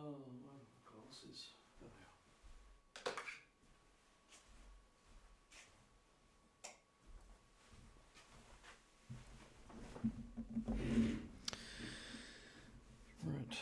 Glasses. There we are. Right.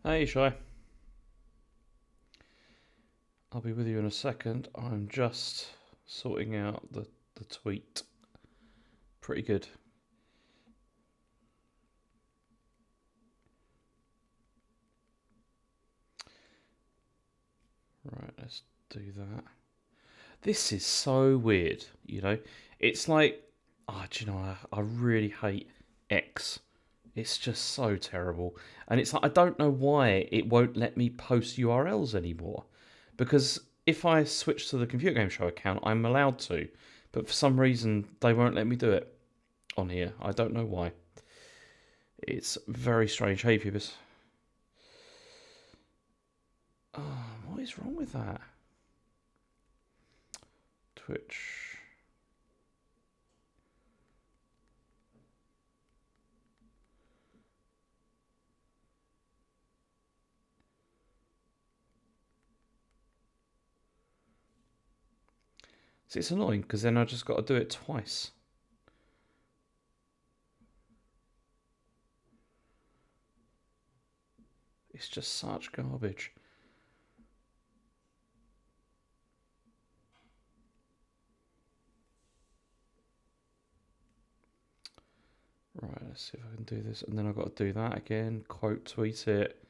Hey, Shy. I'll be with you in a second. I'm just sorting out the tweet. Pretty good. Right, let's do that. This is so weird, you know? It's like, do you know, I really hate X. It's just so terrible. And it's like, I don't know why it won't let me post URLs anymore. Because if I switch to the Computer Game Show account, I'm allowed to. But for some reason, they won't let me do it on here. I don't know why. It's very strange. Hey, Pubis. Oh, what is wrong with that? Twitch. See, it's annoying because then I just got to do it twice. It's just such garbage. Right, let's see if I can do this. And then I've got to do that again. Quote tweet it.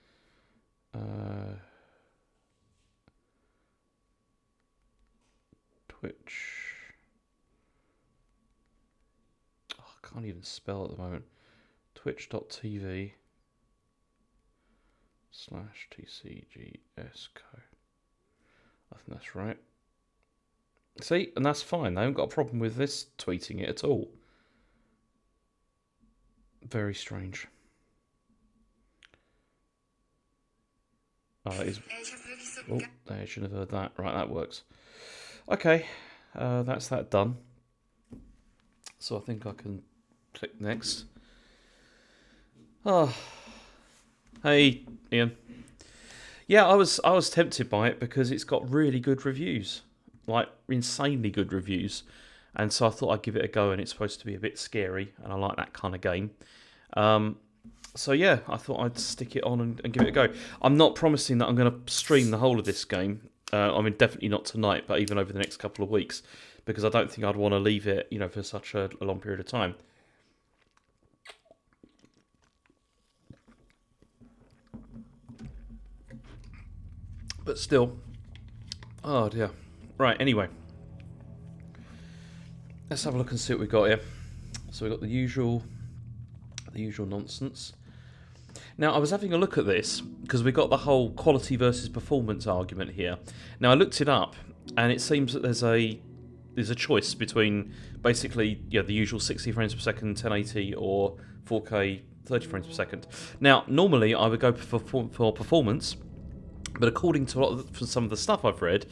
Twitch. Oh, I can't even spell at the moment. Twitch.tv /TCGS co. I think that's right. See, and that's fine. They haven't got a problem with this tweeting it at all. Very strange. Oh, it is. Oh, I should have heard that. Right, that works. Okay, that's that done. So I think I can click next. Oh, hey, Ian. Yeah, I was tempted by it because it's got really good reviews, like insanely good reviews, and so I thought I'd give it a go. And it's supposed to be a bit scary, and I like that kind of game. So yeah, I thought I'd stick it on and give it a go. I'm not promising that I'm going to stream the whole of this game. I mean, definitely not tonight, but even over the next couple of weeks, because I don't think I'd want to leave it, for such a long period of time. But still, oh dear. Right. Anyway, let's have a look and see what we've got here. So we've got the usual nonsense. Now, I was having a look at this because we got the whole quality versus performance argument here. Now, I looked it up, and it seems that there's a choice between basically the usual 60 frames per second, 1080, or 4K 30 frames per second. Now, normally I would go for performance, but according to some of the stuff I've read,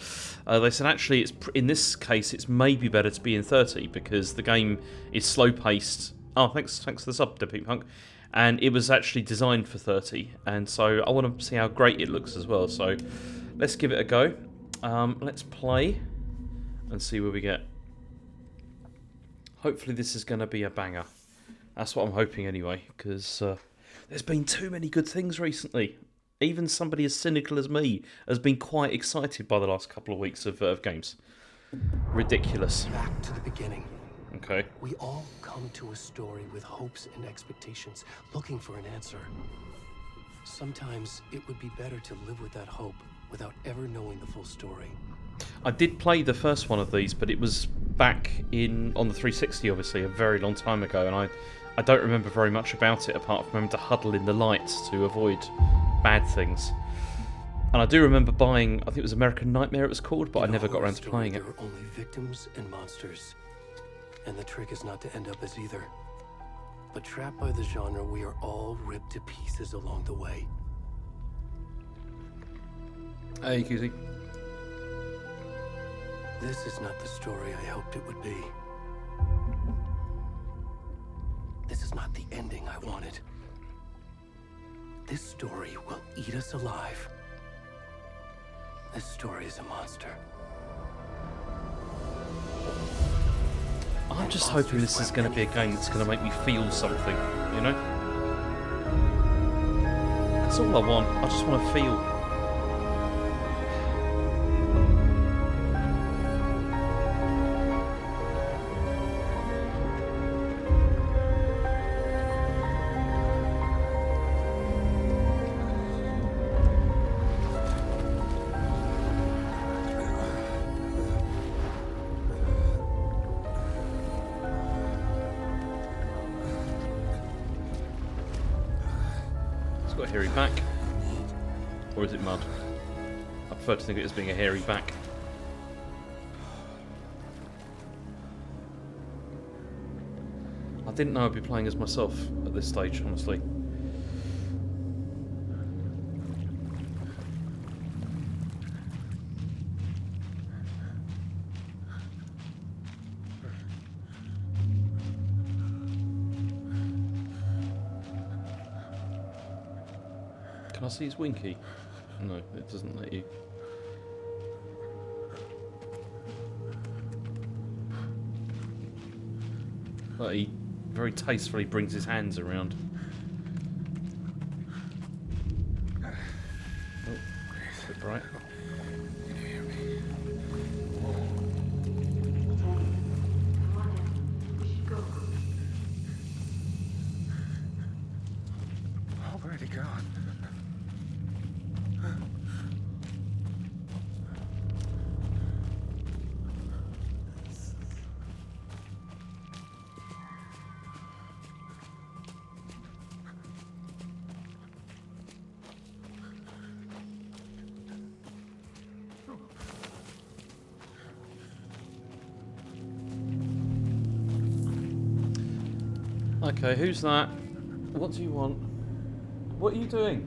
they said actually in this case it's maybe better to be in 30 because the game is slow paced. Oh, thanks for the sub, Deep Punk. And it was actually designed for 30, and so I want to see how great it looks as well. So let's give it a go. Let's play and see where we get. Hopefully this is going to be a banger. That's what I'm hoping anyway, because there's been too many good things recently. Even somebody as cynical as me has been quite excited by the last couple of weeks of games. Ridiculous. Back to the beginning. Okay. We all come to a story with hopes and expectations, looking for an answer. Sometimes it would be better to live with that hope without ever knowing the full story. I did play the first one of these, but it was back on the 360, obviously, a very long time ago, and I don't remember very much about it apart from having to huddle in the lights to avoid bad things. And I do remember buying, I think it was American Nightmare it was called, but I never got around to playing it. There are only victims and monsters, and the trick is not to end up as either. But trapped by the genre, we are all ripped to pieces along the way. Hey, Cutie. This is not the story I hoped it would be. This is not the ending I wanted. This story will eat us alive. This story is a monster. I'm just hoping this is going to be a game that's going to make me feel something, you know? That's all I want. I just want to feel. Got a hairy back, or is it mud? I prefer to think of it as being a hairy back. I didn't know I'd be playing as myself at this stage, honestly. Can I see his winky? No, it doesn't let you. But he very tastefully brings his hands around. Oh, it's a bit bright. Where'd he gone? Okay, who's that? What do you want? What are you doing?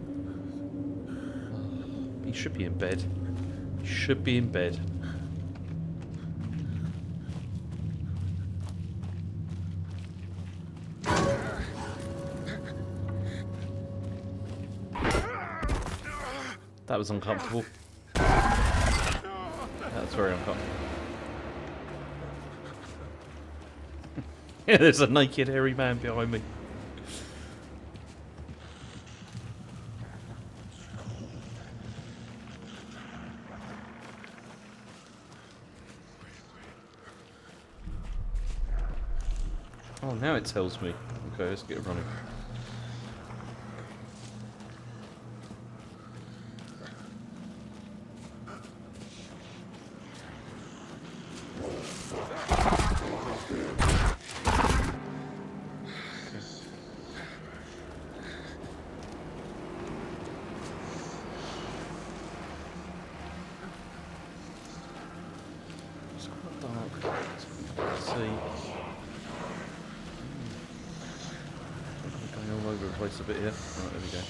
Oh, he should be in bed. He should be in bed. That was uncomfortable. That was very uncomfortable. Yeah, there's a naked hairy man behind me. Oh, now it tells me. Okay, let's get running. It's quite dark. Let's see. Going all over the place a bit here. Right, there we go.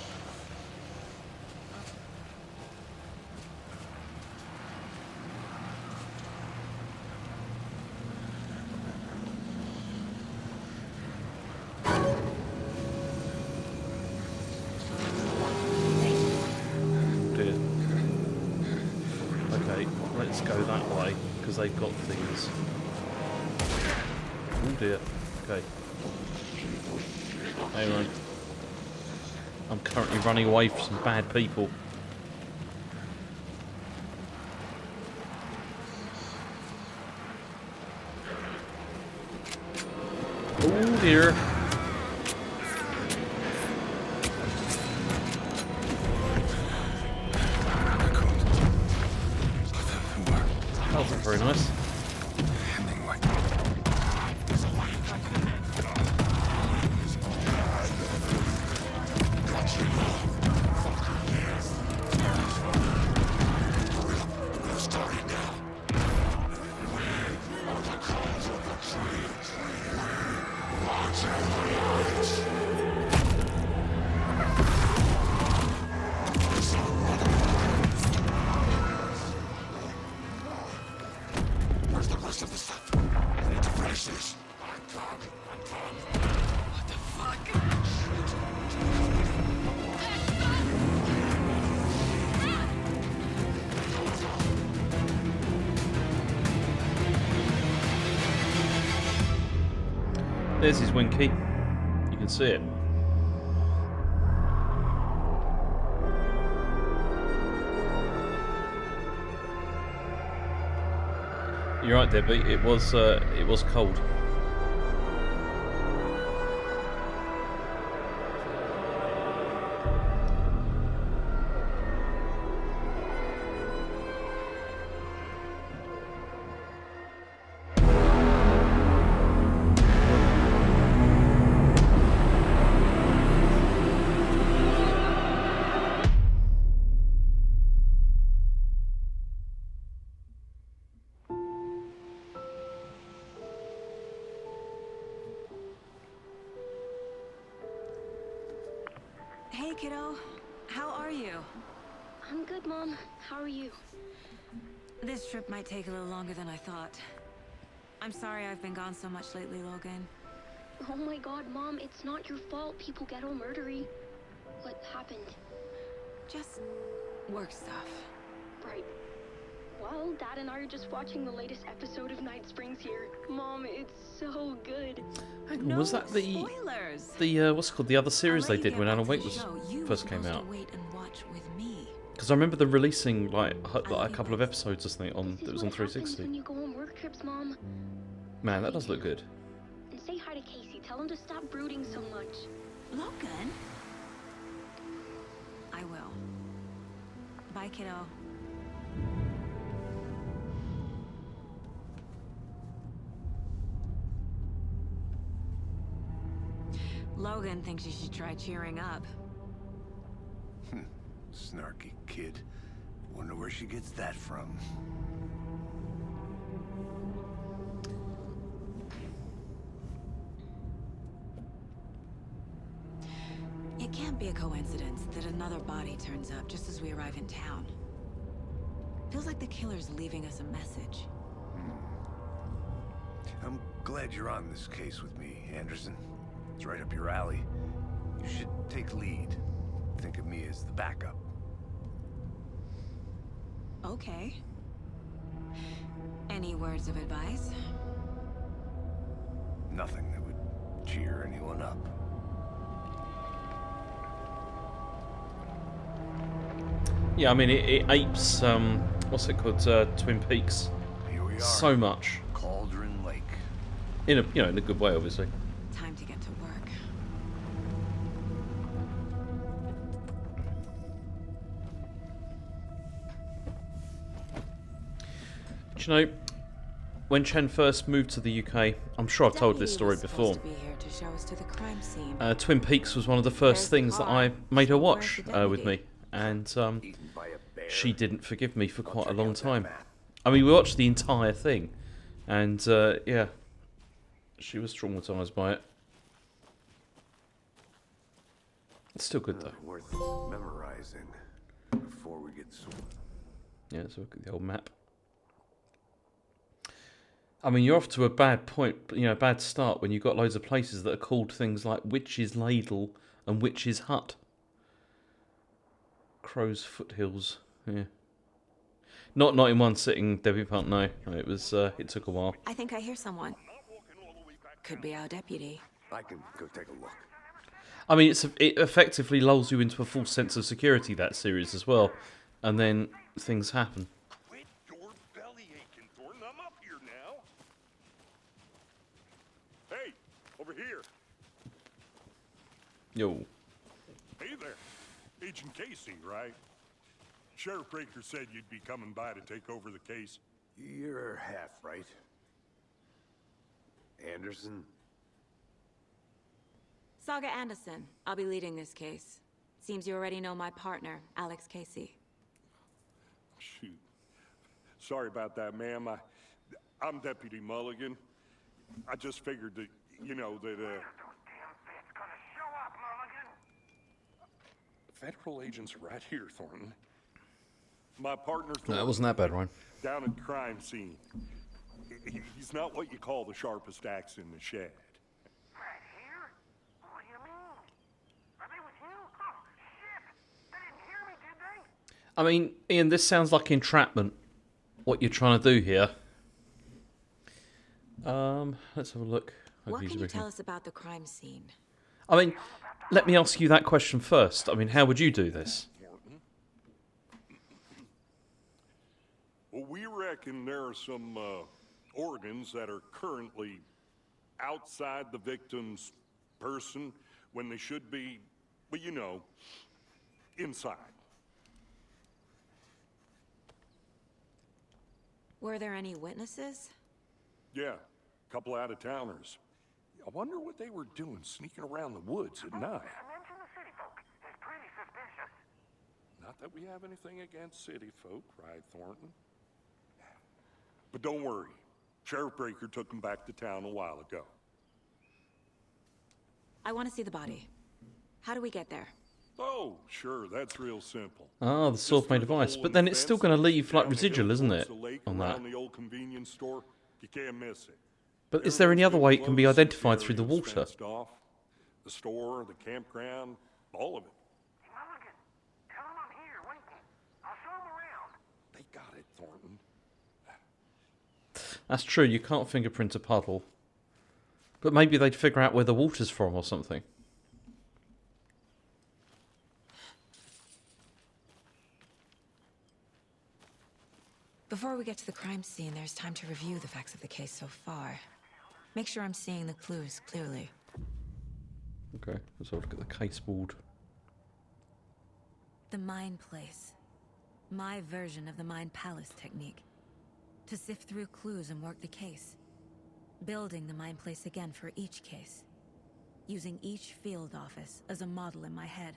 Dear. Okay, let's go that way because they've got things. Oh dear. Okay. Hang on. I'm currently running away from some bad people. Oh dear. That wasn't very nice. There's his Winky. You can see it. You're right, Debbie. It was cold. Hey, kiddo. How are you? I'm good, Mom. How are you? This trip might take a little longer than I thought. I'm sorry I've been gone so much lately, Logan. Oh my god, Mom, it's not your fault people get all murdery. What happened? Just work stuff. Right. Well, Dad and I are just watching the latest episode of Night Springs here. Mom, it's so good. Hang on, No was that spoilers. the what's it called, the other series I'll they let you did get when back Alan to Wake the was show. You first were came supposed out? to wait and watch with me. Because I remember them releasing like a you couple of both. episodes or something on This that is was on what happens 360. when you go on work trips, Mom. Man, that does look good. And say hi to Casey. Tell him to stop brooding so much. Logan? I will. Bye, kiddo. Logan thinks you should try cheering up. Snarky kid. Wonder where she gets that from. It can't be a coincidence that another body turns up just as we arrive in town. Feels like the killer's leaving us a message. I'm glad you're on this case with me, Anderson. It's right up your alley. You should take lead. Think of me as the backup. Okay. Any words of advice? Nothing that would cheer anyone up. Yeah, I mean it apes what's it called, Twin Peaks, Here we are. so much Cauldron Lake. in a in a good way, obviously. Time to get to work. Do you know, when Chen first moved to the UK, I'm sure I've told this story Deputy was before. supposed to be here to show us to the crime scene. Twin Peaks was one of the first There's the things that car. I made her So where's watch the with me, deputy? and Eaten by a bear. she didn't forgive me for quite a check long out that time. map. I mean, we watched the entire thing, and yeah, she was traumatized by it. It's still good though. Worth memorizing before we get sore. Yeah, let's look at the old map. I mean, you're off to a bad point, you know, bad start when you've got loads of places that are called things like Witch's Ladle and Witch's Hut. Crow's Foothills, yeah. Not in one sitting, Debbie Punt, no. It was, it took a while. I think I hear someone. Could be our deputy. I can go take a look. I mean, it effectively lulls you into a false sense of security, that series as well, and then things happen. Quit your belly aching, Thornton. I'm up here now. Hey, over here. Yo. Hey there. Agent Casey, right? Sheriff Breaker said you'd be coming by to take over the case. You're half right. Anderson? Saga Anderson. I'll be leading this case. Seems you already know my partner, Alex Casey. Shoot. Sorry about that, ma'am. I'm Deputy Mulligan. I just figured that, you know, that, federal agents are right here, Thornton. My partner, Thornton. No, it wasn't that bad, Ryan. Down at the crime scene. He's not what you call the sharpest axe in the shed. Right here? What do you mean? Are they with you? Oh, shit! They didn't hear me, did they? I mean, Ian, this sounds like entrapment, what you're trying to do here. Let's have a look. What can you tell us about the crime scene? I mean, let me ask you that question first. I mean, how would you do this? Well, we reckon there are some organs that are currently outside the victim's person when they should be, well, you know, inside. Were there any witnesses? Yeah, a couple out-of-towners. I wonder what they were doing sneaking around the woods at night. Mention the city folk. It's pretty suspicious. Not that we have anything against city folk, right, Thornton? But don't worry. Sheriff Breaker took them back to town a while ago. I want to see the body. How do we get there? Oh, sure, that's real simple. Ah, the self-made device. But then it's still going to leave, like, residual, isn't it, on that? The old convenience store, you can't miss it. But is there any other way it can be identified through the water? The store, the campground, all of it. Mulligan, tell them I'm here, waiting. I'll show them around. They got it, Thornton. That's true, you can't fingerprint a puddle. But maybe they'd figure out where the water's from or something. Before we get to the crime scene, there's time to review the facts of the case so far. Make sure I'm seeing the clues clearly. Okay, let's have a look at the case board. The Mind Place. My version of the Mind Palace technique. To sift through clues and work the case. Building the Mind Place again for each case. Using each field office as a model in my head.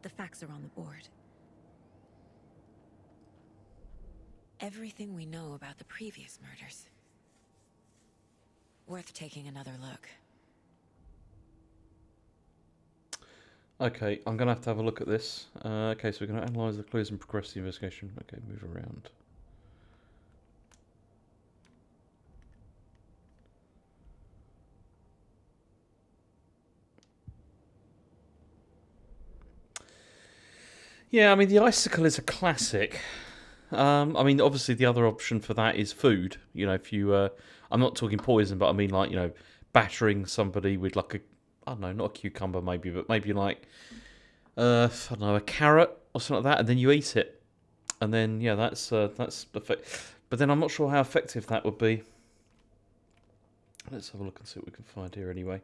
The facts are on the board. Everything we know about the previous murders. Worth taking another look. Okay, I'm going to have a look at this. Okay, so we're going to analyse the clues and progress the investigation. Okay, move around. Yeah, I mean, the icicle is a classic. I mean, obviously the other option for that is food. You know, if you... I'm not talking poison, but I mean, like, you know, battering somebody with, like, I don't know, not a cucumber maybe, but maybe, like, I don't know, a carrot or something like that, and then you eat it. And then, yeah, that's effective. But then I'm not sure how effective that would be. Let's have a look and see what we can find here anyway.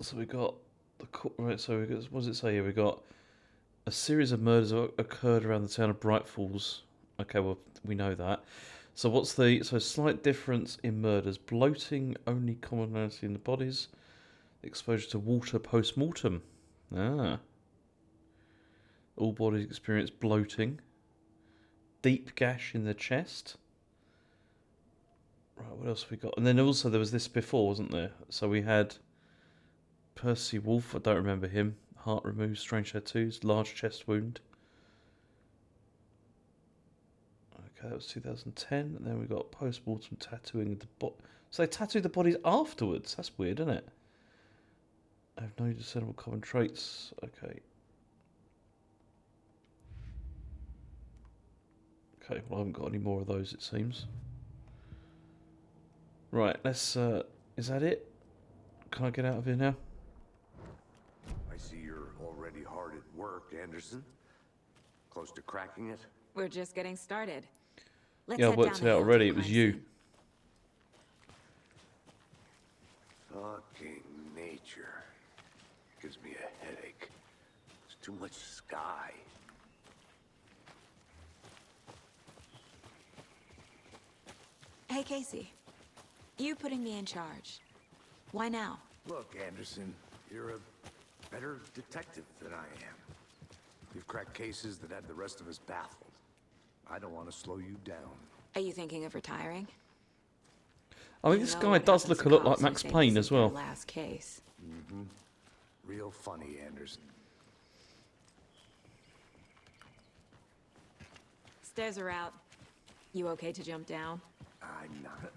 So we got... Right, so we got, what does it say here? We got a series of murders occurred around the town of Bright Falls. Okay, well, we know that. So what's the... So slight difference in murders. Bloating, only commonality in the bodies. Exposure to water post-mortem. Ah. All bodies experience bloating. Deep gash in the chest. Right, what else have we got? And then also there was this before, wasn't there? So we had... Percy Wolf, I don't remember him. Heart removed, strange tattoos, large chest wound. Okay, that was 2010. And then we got post-mortem tattooing the body. So they tattooed the bodies afterwards. That's weird, isn't it? I have no discernible common traits. Okay. Okay, well I haven't got any more of those, it seems. Right, let's... is that it? Can I get out of here now? I see you're already hard at work, Anderson. Close to cracking it? We're just getting started. Let's Yeah, I head worked down it the out hill to already. the It was crime you. scene. Fucking nature. Gives me a headache. There's too much sky. Hey, Casey. You putting me in charge. Why now? Look, Anderson, you're a better detective than I am. You've cracked cases that had the rest of us baffled. I don't want to slow you down. Are you thinking of retiring? I mean, You this know guy what does happens look to a lot like cops when Max they Payne lose as their well. last case. Real funny, Anderson. Stairs are out. You okay to jump down? I'm not.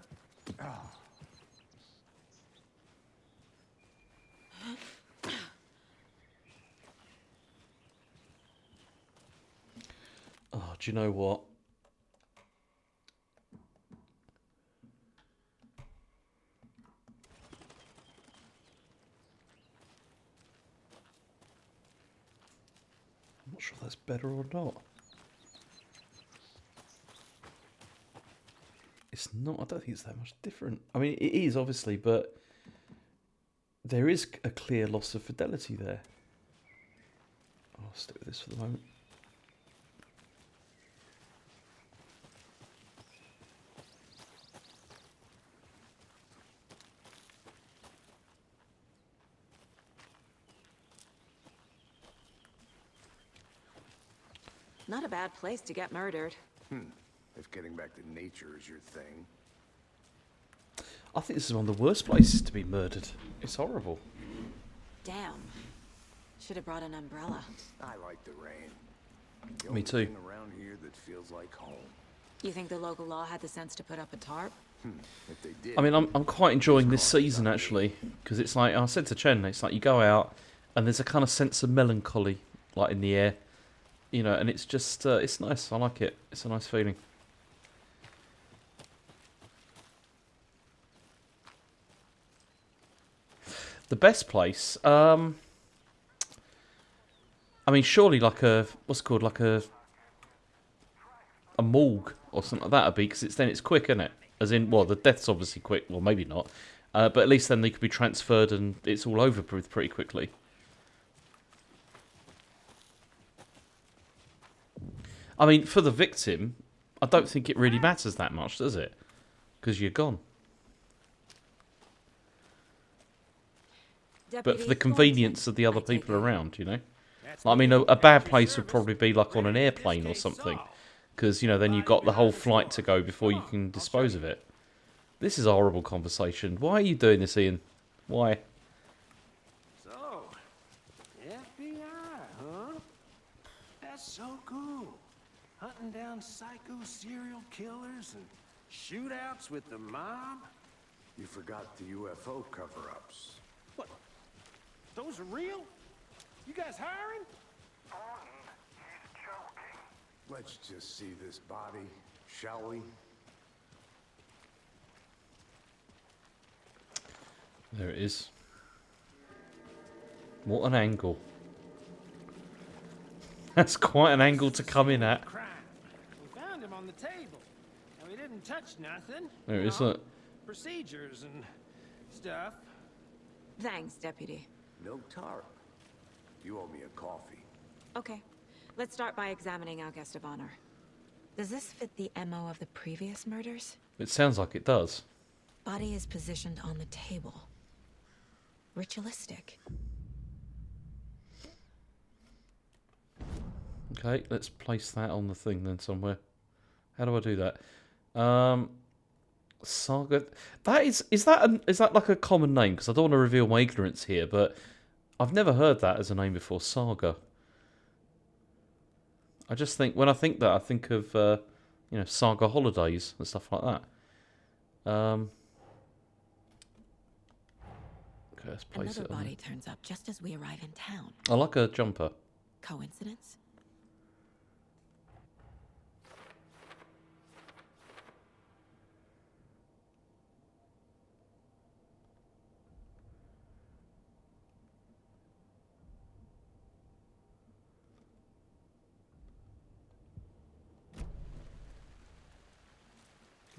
Oh, do you know what? I'm not sure that's better or not. It's not. I don't think it's that much different. I mean, it is obviously, but there is a clear loss of fidelity there. I'll stick with this for the moment. Not a bad place to get murdered. If getting back to nature is your thing. I think this is one of the worst places to be murdered. It's horrible. Damn. Should have brought an umbrella. I like the rain. The Me only too. thing around here that feels like home. You think the local law had the sense to put up a tarp? If they did, I mean, I'm quite enjoying this season actually, because it's like I said to Chen, it's like you go out and there's a kind of sense of melancholy like in the air, you know, and it's just it's nice. I like it. It's a nice feeling. The best place, I mean, surely like a what's it called, like a morgue or something like that would be, because it's quick, isn't it? As in, well, the death's obviously quick. Well, maybe not, but at least then they could be transferred and it's all over pretty quickly. I mean, for the victim, I don't think it really matters that much, does it? Because you're gone. But for the convenience of the other people around, you know? I mean, a bad place would probably be like on an airplane or something. Because, you know, then you've got the whole flight to go before you can dispose of it. This is a horrible conversation. Why are you doing this, Ian? Why? So, FBI, huh? That's so cool. Hunting down psycho serial killers and shootouts with the mob. you forgot the UFO cover-ups. What? Those are real? You guys hiring? He's joking. Let's just see this body, shall we? There it is. What an angle. That's quite an angle to come in at. Crime. We found him on the table. Now, he didn't touch nothing. There it you is, know, look. Procedures and stuff. Thanks, Deputy. No tarp. You owe me a coffee. Okay. Let's start by examining our guest of honor. Does this fit the MO of the previous murders? It sounds like it does. Body is positioned on the table. Ritualistic. Okay, let's place that on the thing then somewhere. How do I do that? Saga. That is that like a common name? Because I don't want to reveal my ignorance here, but I've never heard that as a name before. Saga. I just think when I think that, I think of you know, Saga holidays and stuff like that. Okay, let's place Another it. On body turns up just as we arrive in town. I like a jumper. Coincidence?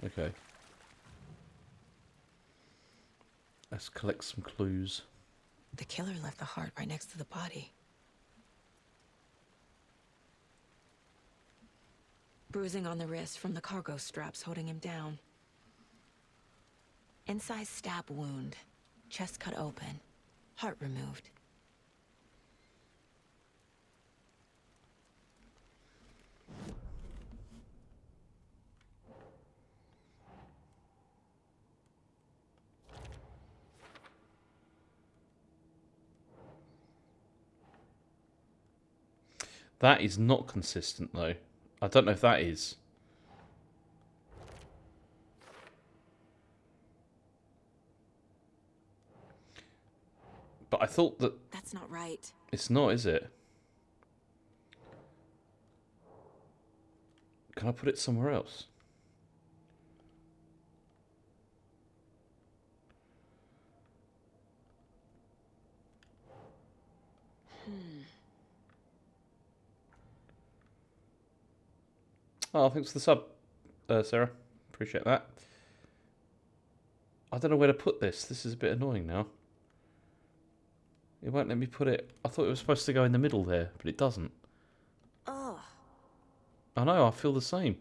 Okay. Let's collect some clues. The killer left the heart right next to the body. Bruising on the wrist from the cargo straps holding him down. Incised stab wound. Chest cut open. Heart removed. That is not consistent, though. I don't know if that is. But I thought that... That's not right. It's not, is it? Can I put it somewhere else? Oh, thanks for the sub, Sarah. Appreciate that. I don't know where to put this. This is a bit annoying now. It won't let me put it... I thought it was supposed to go in the middle there, but it doesn't. Ugh. I know, I feel the same.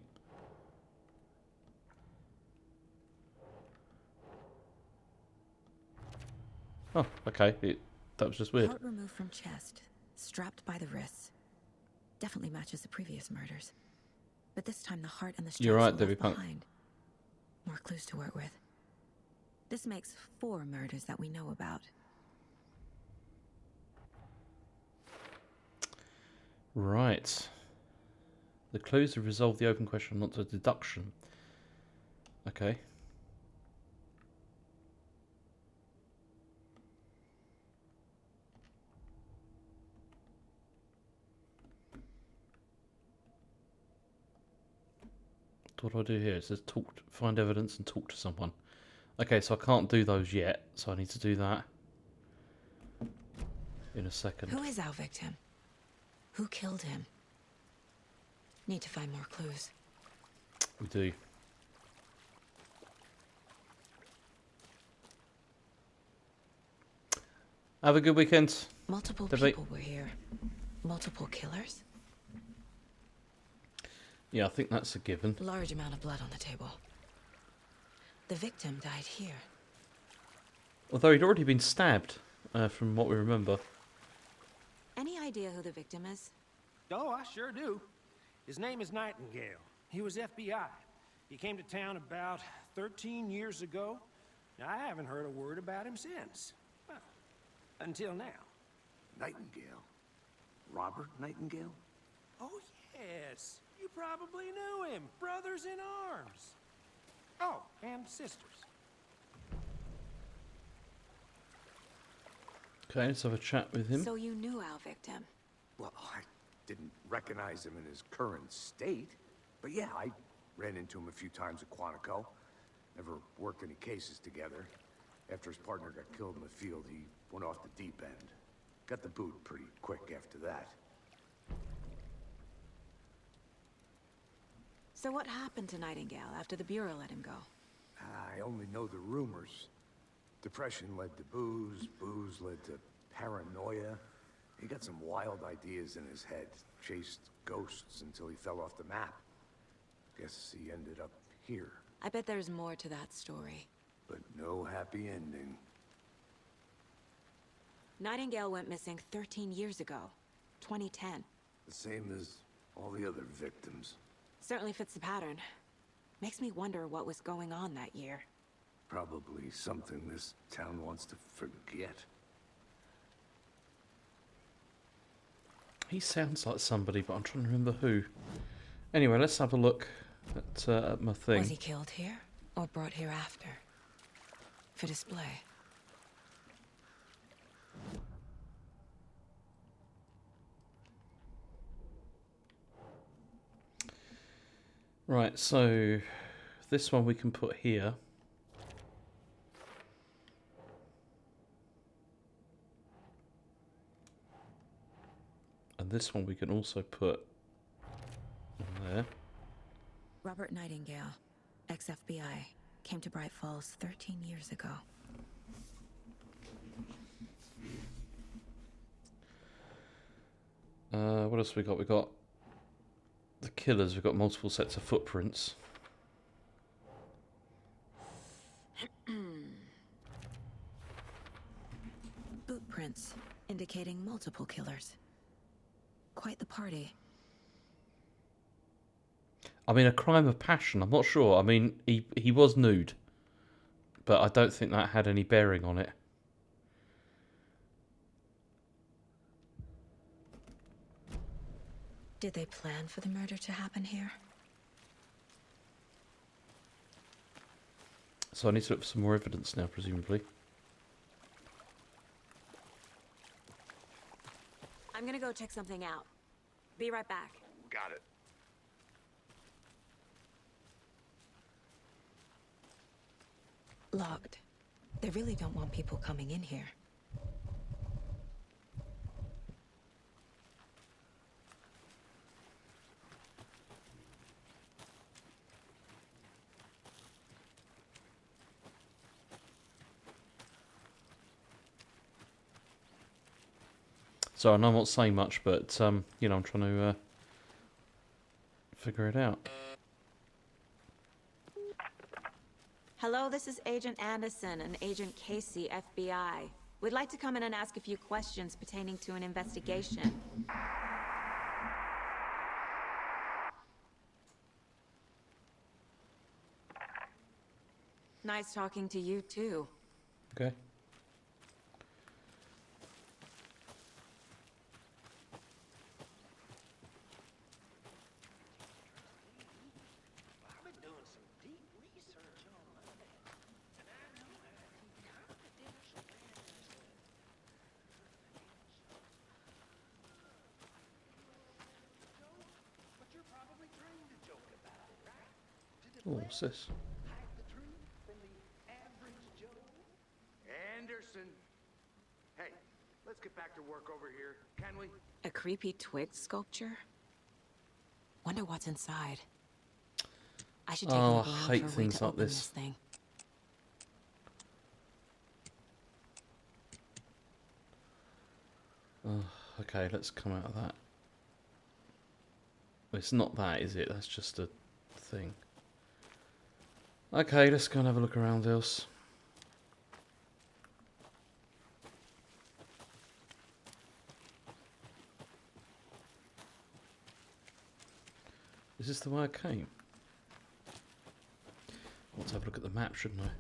Oh, okay. That was just weird. Heart removed from chest. Strapped by the wrists. Definitely matches the previous murders. But this time the heart and the straps You're right, were Debbie left Punk. behind. More clues to work with. This makes 4 murders that we know about. Right. The clues have resolved the open question, not the deduction. Okay. What do I do here? It says find evidence and talk to someone. Okay, so I can't do those yet, so I need to do that in a second. Who is our victim? Who killed him? Need to find more clues. We do. Have a good weekend. Multiple Debbie. people were here. Multiple killers? Yeah, I think that's a given. Large amount of blood on the table. The victim died here. Although he'd already been stabbed, from what we remember. Any idea who the victim is? Oh, I sure do. His name is Nightingale. He was FBI. He came to town about 13 years ago. Now, I haven't heard a word about him since. Well, until now. Nightingale? Robert Nightingale? Oh, yes. You probably knew him. Brothers in arms. Oh, and sisters. Okay, let's have a chat with him. So you knew our victim? Well, I didn't recognize him in his current state. But yeah, I ran into him a few times at Quantico. Never worked any cases together. After his partner got killed in the field, he went off the deep end. Got the boot pretty quick after that. So what happened to Nightingale after the Bureau let him go? I only know the rumors. Depression led to booze, booze led to paranoia. He got some wild ideas in his head, chased ghosts until he fell off the map. Guess he ended up here, I bet there's more to that story. but no happy ending. Nightingale went missing 13 years ago. 2010. The same as all the other victims. Certainly fits the pattern. Makes me wonder what was going on that year. Probably something this town wants to forget. He sounds like somebody, but I'm trying to remember who. Anyway, let's have a look at my thing. Was he killed here or brought here after? For display. Right, so this one we can put here. And this one we can also put on there. Robert Nightingale. ex-FBI, came to Bright Falls 13 years ago. What else we got? We got the killers. We've got multiple sets of footprints. Boot prints indicating multiple killers. Quite the party. I mean, a crime of passion. I'm not sure. I mean, he was nude, but I don't think that had any bearing on it. Did they plan for the murder to happen here? So I need to look for some more evidence now, presumably. I'm gonna go check something out. Be right back. Got it. Locked. They really don't want people coming in here. So I know I'm not saying much, but you know, I'm trying to figure it out. Hello, this is Agent Anderson and Agent Casey, FBI. We'd like to come in and ask a few questions pertaining to an investigation. Nice talking to you, too. Okay. I've been doing some deep research on that, and I know how to keep confidential matters. But you're probably trained to joke about it, right? Oh, what's this? Hide the truth from the average Joe. Anderson. Hey, let's get back to work over here, can we? A creepy twig sculpture? Wonder what's inside. I should take a Oh, look I around hate for a way things to like open this. this thing. Okay, let's come out of that. It's not that, is it? That's just a thing. Okay, let's go and have a look around else. Is this the way I came? I want to have a look at the map, shouldn't I?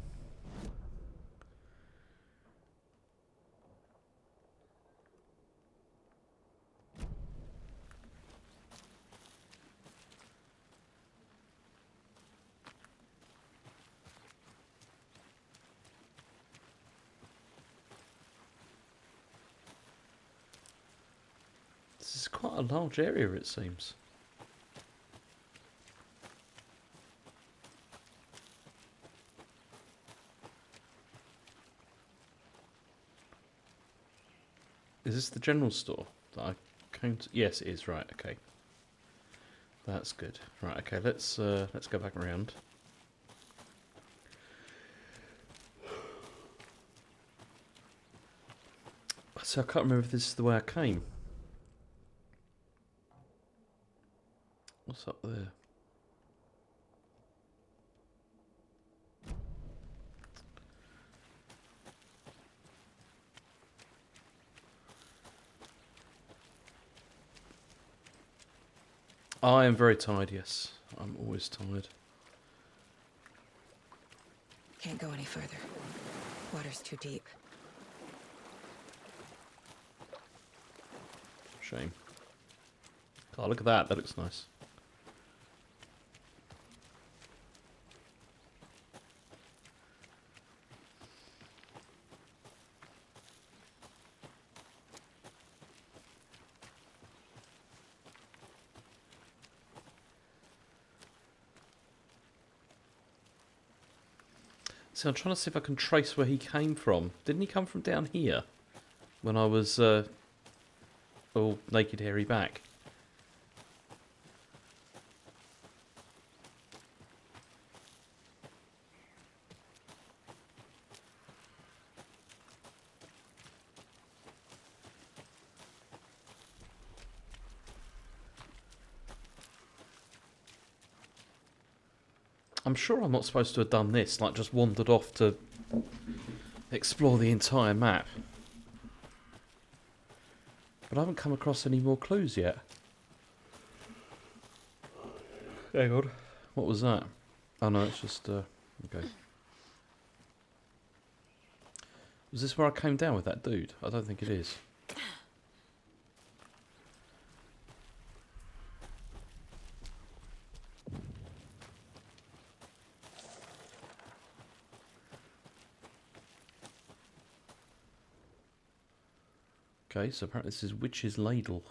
This is quite a large area, it seems. Is this the general store that I came to? Yes, it is. Right. Okay. That's good. Right. Okay. Let's go back around. So I can't remember if this is the way I came. What's up there? I am very tired, yes. I'm always tired. Can't go any further. Water's too deep. Shame. Oh, look at that. That looks nice. See, I'm trying to see if I can trace where he came from. Didn't he come from down here? When I was all naked, hairy back. I'm sure I'm not supposed to have done this, like just wandered off to explore the entire map. But I haven't come across any more clues yet. Hang on. What was that? Oh no, it's just, okay. Was this where I came down with that dude? I don't think it is. Okay, so apparently this is Witch's Ladle.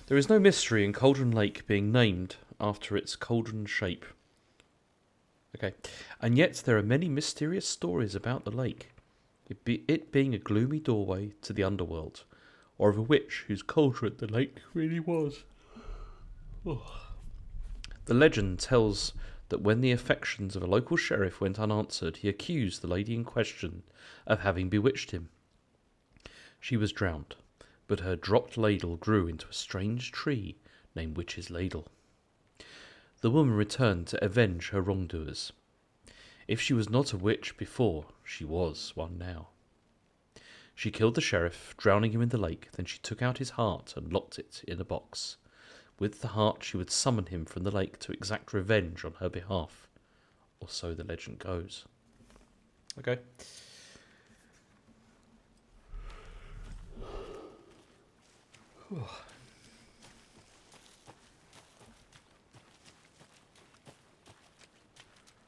There is no mystery in Cauldron Lake being named after its cauldron shape. Okay, and yet there are many mysterious stories about the lake. It being a gloomy doorway to the underworld, or of a witch whose cauldron the lake really was. Oh. The legend tells that when the affections of a local sheriff went unanswered, he accused the lady in question of having bewitched him. She was drowned, but her dropped ladle grew into a strange tree named Witch's Ladle. The woman returned to avenge her wrongdoers. If she was not a witch before, she was one now. She killed the sheriff, drowning him in the lake. Then she took out his heart and locked it in a box. With the heart, she would summon him from the lake to exact revenge on her behalf. Or so the legend goes. Okay.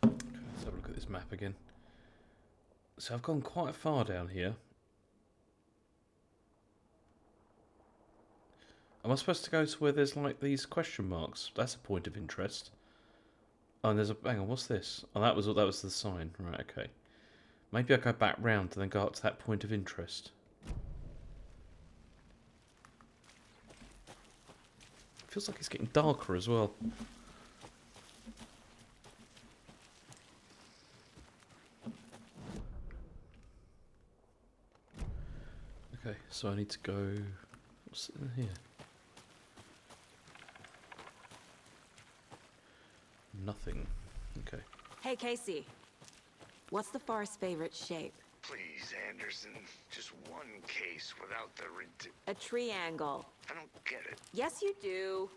Let's have a look at this map again. So I've gone quite far down here. Am I supposed to go to where there's like these question marks? That's a point of interest. Oh, and there's a... Hang on, what's this? Oh, that was the sign. Right, okay. Maybe I'll go back round and then go up to that point of interest. Feels like it's getting darker as well. Okay, so I need to go... What's in here? Nothing. Okay. Hey, Casey. What's the forest's favorite shape? Please, Anderson. Just one case without the A triangle. I don't get it. Yes, you do.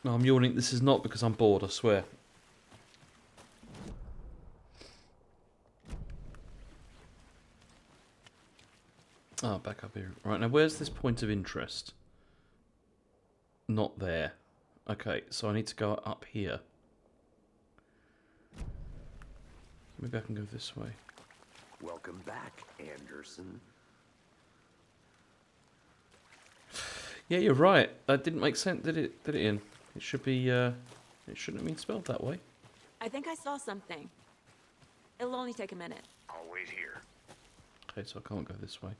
No, I'm yawning. This is not because I'm bored, I swear. Ah, back up here. Right, now where's this point of interest? Not there. Okay, so I need to go up here. Maybe I can go this way. Welcome back, Anderson. Yeah, you're right. That didn't make sense, did it? Did it, Ian? It should be, it shouldn't have been spelled that way. I think I saw something. It'll only take a minute. I'll wait here. Okay, so I can't go this way.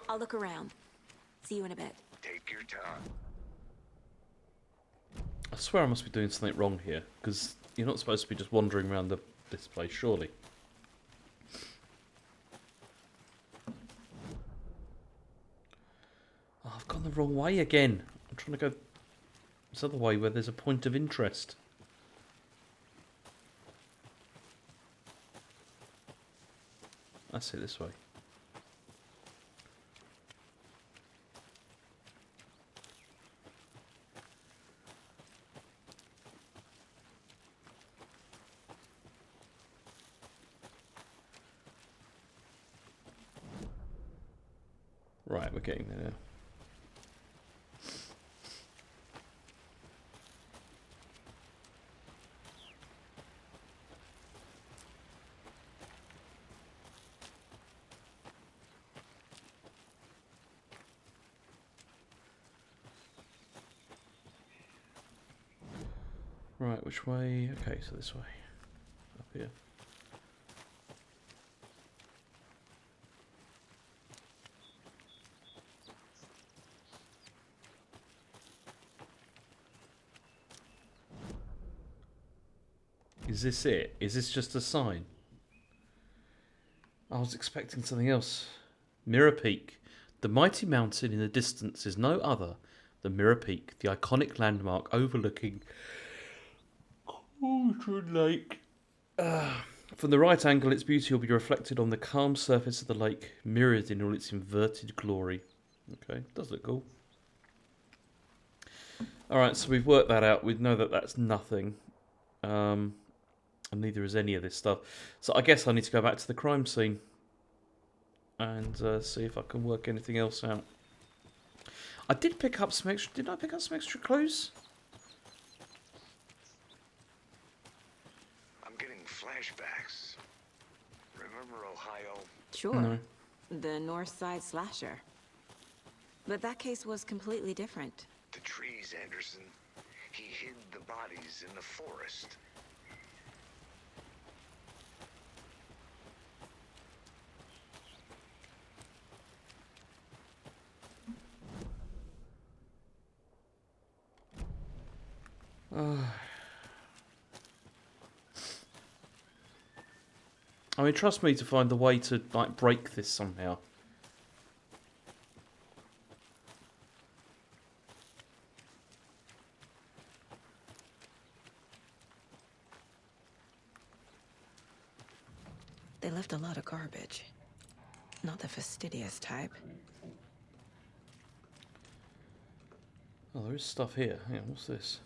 I'll look around. See you in a bit. Take your time. I swear I must be doing something wrong here, because you're not supposed to be just wandering around this place, surely. Oh, I've gone the wrong way again. I'm trying to go this other way where there's a point of interest. That's it, this way. Right, we're getting there now. Right, which way? Okay, so this way. Up here. Is this it? Is this just a sign? I was expecting something else. Mirror Peak. The mighty mountain in the distance is no other than Mirror Peak, the iconic landmark overlooking Cauldron Lake. From the right angle, its beauty will be reflected on the calm surface of the lake, mirrored in all its inverted glory. Okay, does look cool. Alright, so we've worked that out. We know that that's nothing. And neither is any of this stuff. So I guess I need to go back to the crime scene and see if I can work anything else out. I did pick up some extra... Did I pick up some extra clues? I'm getting flashbacks. Remember Ohio? Sure. No. The North Side slasher. But that case was completely different. The trees, Anderson. He hid the bodies in the forest. I mean, trust me to find the way to like break this somehow. They left a lot of garbage. Not the fastidious type. Oh, there is stuff here. Hang on, what's this?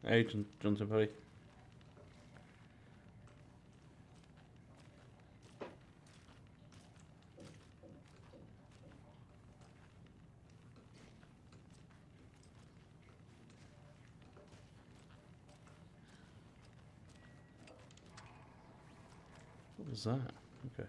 Agent Johnson Perry. What was that? Okay.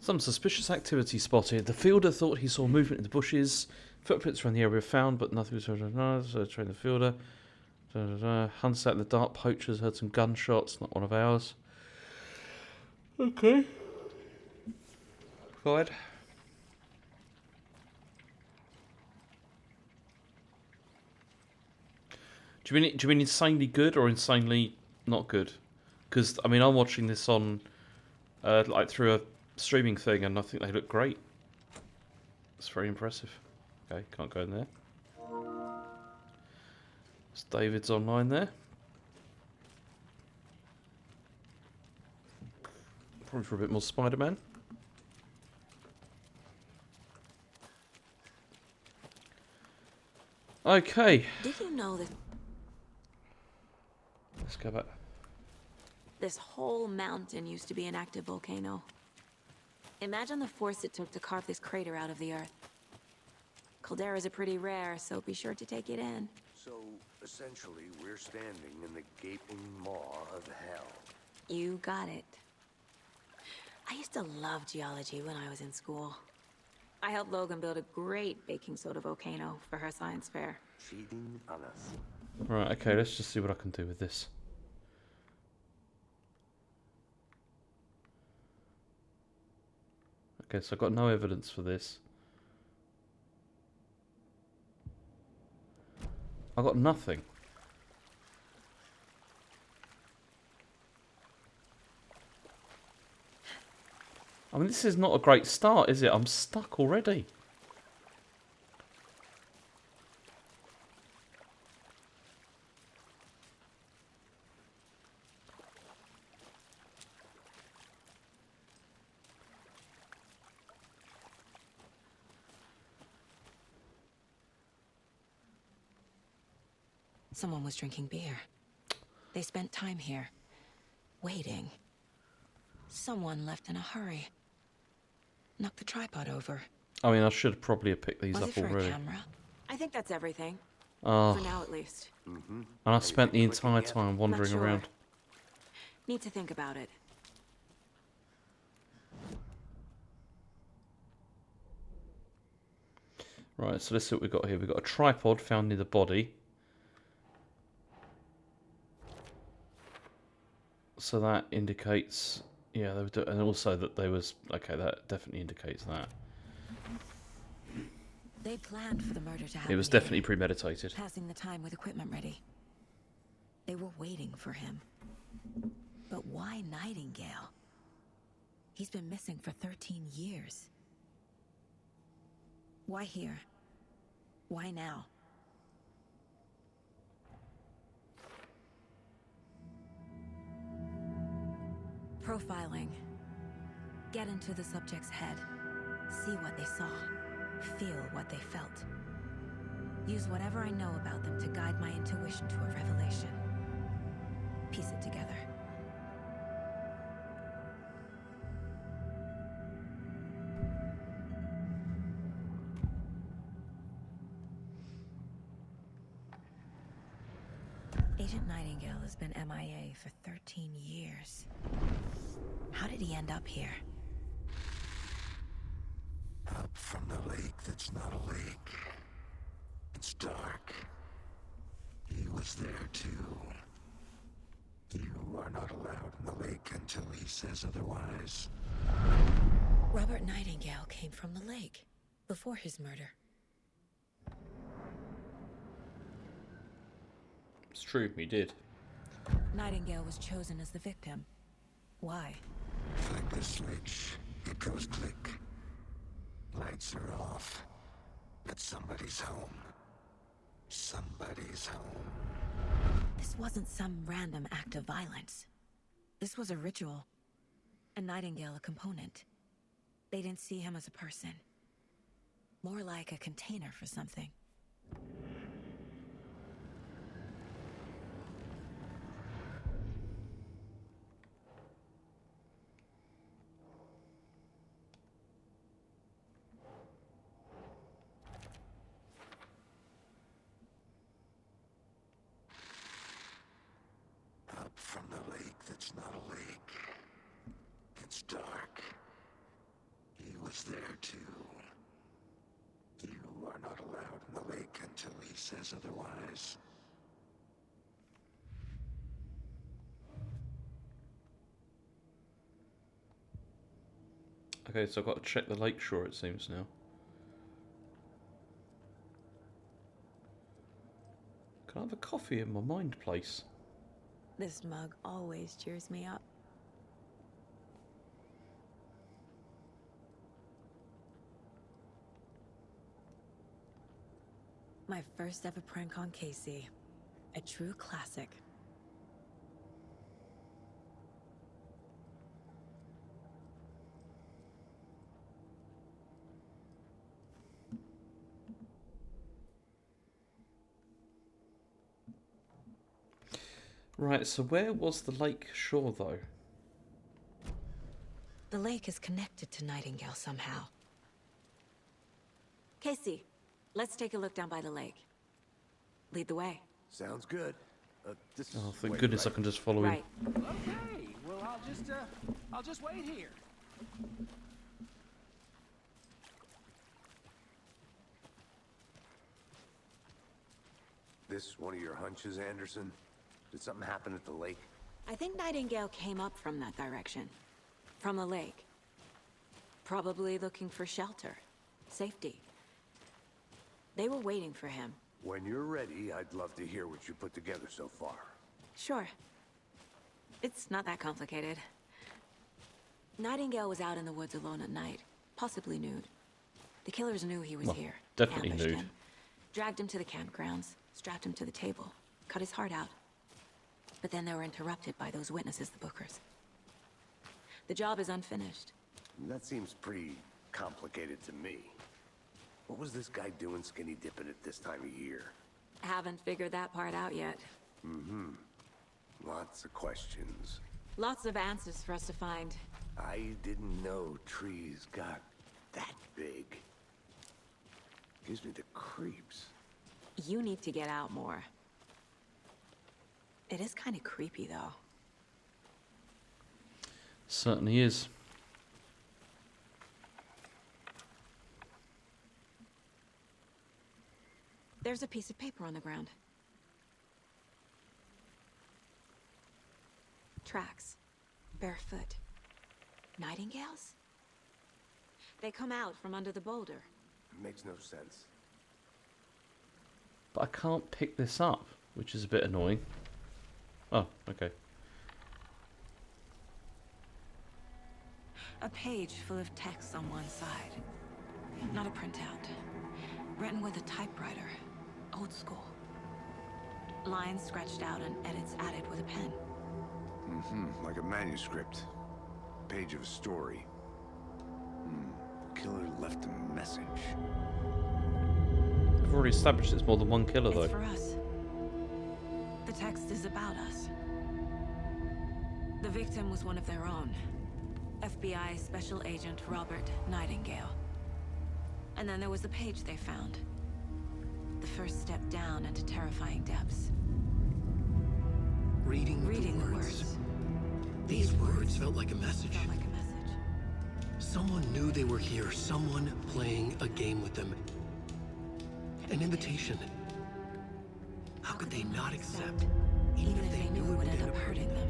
Some suspicious activity spotted. The fielder thought he saw movement in the bushes. Footprints around the area were found, but nothing was so trained the fielder. Hunts out in the dark. Poachers heard some gunshots. Not one of ours. Okay. Go ahead. Do you mean insanely good or insanely not good? Because I mean, I'm watching this on like through a streaming thing, and I think they look great. It's very impressive. Okay, can't go in there. It's David's online there. Probably for a bit more Spider-Man. Okay. Did you know that Let's go back. this whole mountain used to be an active volcano? Imagine the force it took to carve this crater out of the earth. Calderas are pretty rare, so be sure to take it in. So, essentially, we're standing in the gaping maw of hell. You got it. I used to love geology when I was in school. I helped Logan build a great baking soda volcano for her science fair. Cheating on us. Right, okay, let's just see what I can do with this. Okay, so I've got no evidence for this. I've got nothing. I mean, this is not a great start, is it? I'm stuck already. Someone was drinking beer. They spent time here, waiting. Someone left in a hurry. Knocked the tripod over. I mean, I should probably have picked these Was up it for already. a camera? I think that's everything. Oh, For now, at least. and I spent the entire time wandering Not sure. around. Need to think about it. Right, so let's see what we've got here. We've got a tripod found near the body. So that indicates, yeah, they were and also that they was, okay, that definitely indicates that. They planned for the murder to happen. It was here, definitely premeditated. passing the time with equipment ready. They were waiting for him. But why Nightingale? He's been missing for 13 years. Why here? Why now? Profiling. Get into the subject's head. See what they saw. Feel what they felt. Use whatever I know about them to guide my intuition to a revelation. Piece it together. Agent Nightingale has been MIA for 13 years. How did he end up here? Up from the lake that's not a lake. It's dark. He was there too. You are not allowed in the lake until he says otherwise. Robert Nightingale came from the lake before his murder. It's true, he did. Nightingale was chosen as the victim. Why? Flick the switch. It goes click. Lights are off. But somebody's home. Somebody's home. This wasn't some random act of violence. This was a ritual. And Nightingale a component. They didn't see him as a person. More like a container for something. Up from the lake that's not a lake. It's dark. He was there too. You are not allowed in the lake until he says otherwise. Okay, so I've got to check the lakeshore, it seems now. Can I have a coffee in my mind place? This mug always cheers me up. My first ever prank on Casey. A true classic. Right, so where was the lake shore, though? The lake is connected to Nightingale somehow. Casey, let's take a look down by the lake. Lead the way. Sounds good. This Oh, thank way, goodness right? I can just follow him. Right. Okay, well, I'll just wait here. This one of your hunches, Anderson? Did something happen at the lake? I think Nightingale came up from that direction. From the lake. Probably looking for shelter. Safety. They were waiting for him. When you're ready, I'd love to hear what you put together so far. Sure. It's not that complicated. Nightingale was out in the woods alone at night, possibly nude. The killers knew he was Well, here. definitely ambushed nude. him, dragged him to the campgrounds, strapped him to the table, cut his heart out. But then they were interrupted by those witnesses, the Bookers. The job is unfinished. That seems pretty complicated to me. What was this guy doing skinny dipping at this time of year? Haven't figured that part out yet. Lots of questions. Lots of answers for us to find. I didn't know trees got that big. Gives me the creeps. You need to get out more. It is kind of creepy, though. Certainly is. There's a piece of paper on the ground. Tracks. Barefoot. Nightingales? They come out from under the boulder. Makes no sense. But I can't pick this up, which is a bit annoying. Oh, okay. A page full of text on one side. Not a printout. Written with a typewriter. Old school. Lines scratched out and edits added with a pen. Like a manuscript. Page of a story. Killer left a message. I've already established it's more than one killer, though. It's for us. The text is about us. The victim was one of their own. FBI Special Agent Robert Nightingale. And then there was the page they found. The first step down into terrifying depths. Reading the words. These words felt like a message. Felt like a message. Someone knew they were here. Someone playing a game with them. An invitation. How could they not accept? Even if they knew it would end up hurting them.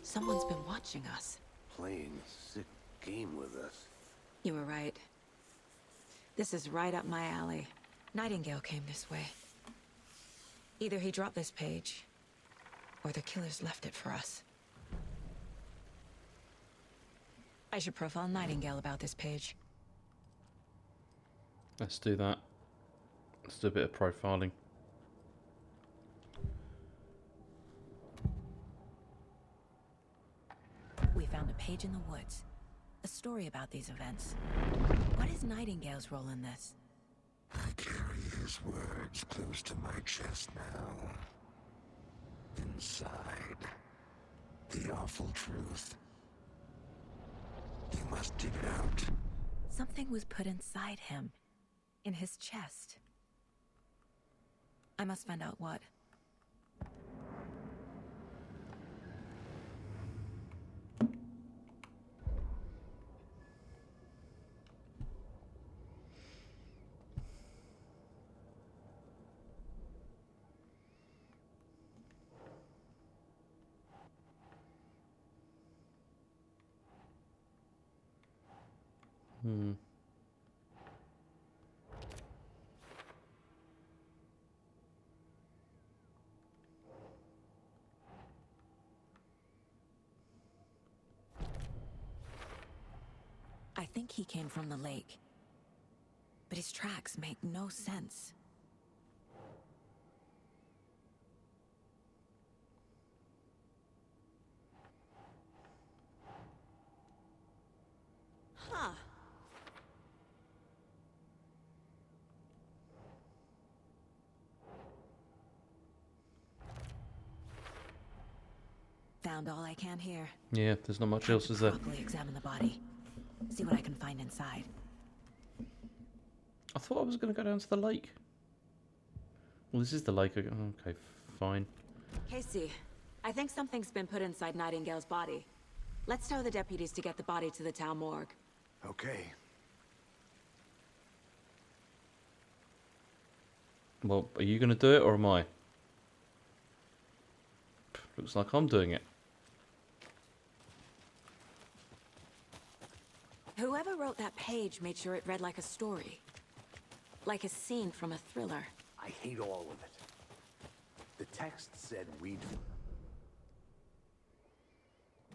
Someone's been watching us. Playing a sick game with us. You were right. This is right up my alley. Nightingale came this way. Either he dropped this page, or the killers left it for us. I should profile Nightingale about this page. Let's do that. Let's do a bit of profiling. We found a page in the woods. A story about these events. What is Nightingale's role in this? I carry his words close to my chest now. Inside, the awful truth. You must dig it out. Something was put inside him. In his chest. I must find out what. I think he came from the lake. But his tracks make no sense. Huh. Found all I can here. Yeah, there's not much else, is there? Properly examine the body. See what I can find inside. I thought I was going to go down to the lake. Well, this is the lake. Okay, fine. Casey, I think something's been put inside Nightingale's body. Let's tell the deputies to get the body to the town morgue. Okay. Well, are you going to do it, or am I? Looks like I'm doing it. Whoever wrote that page made sure it read like a story. Like a scene from a thriller. I hate all of it. The text said read.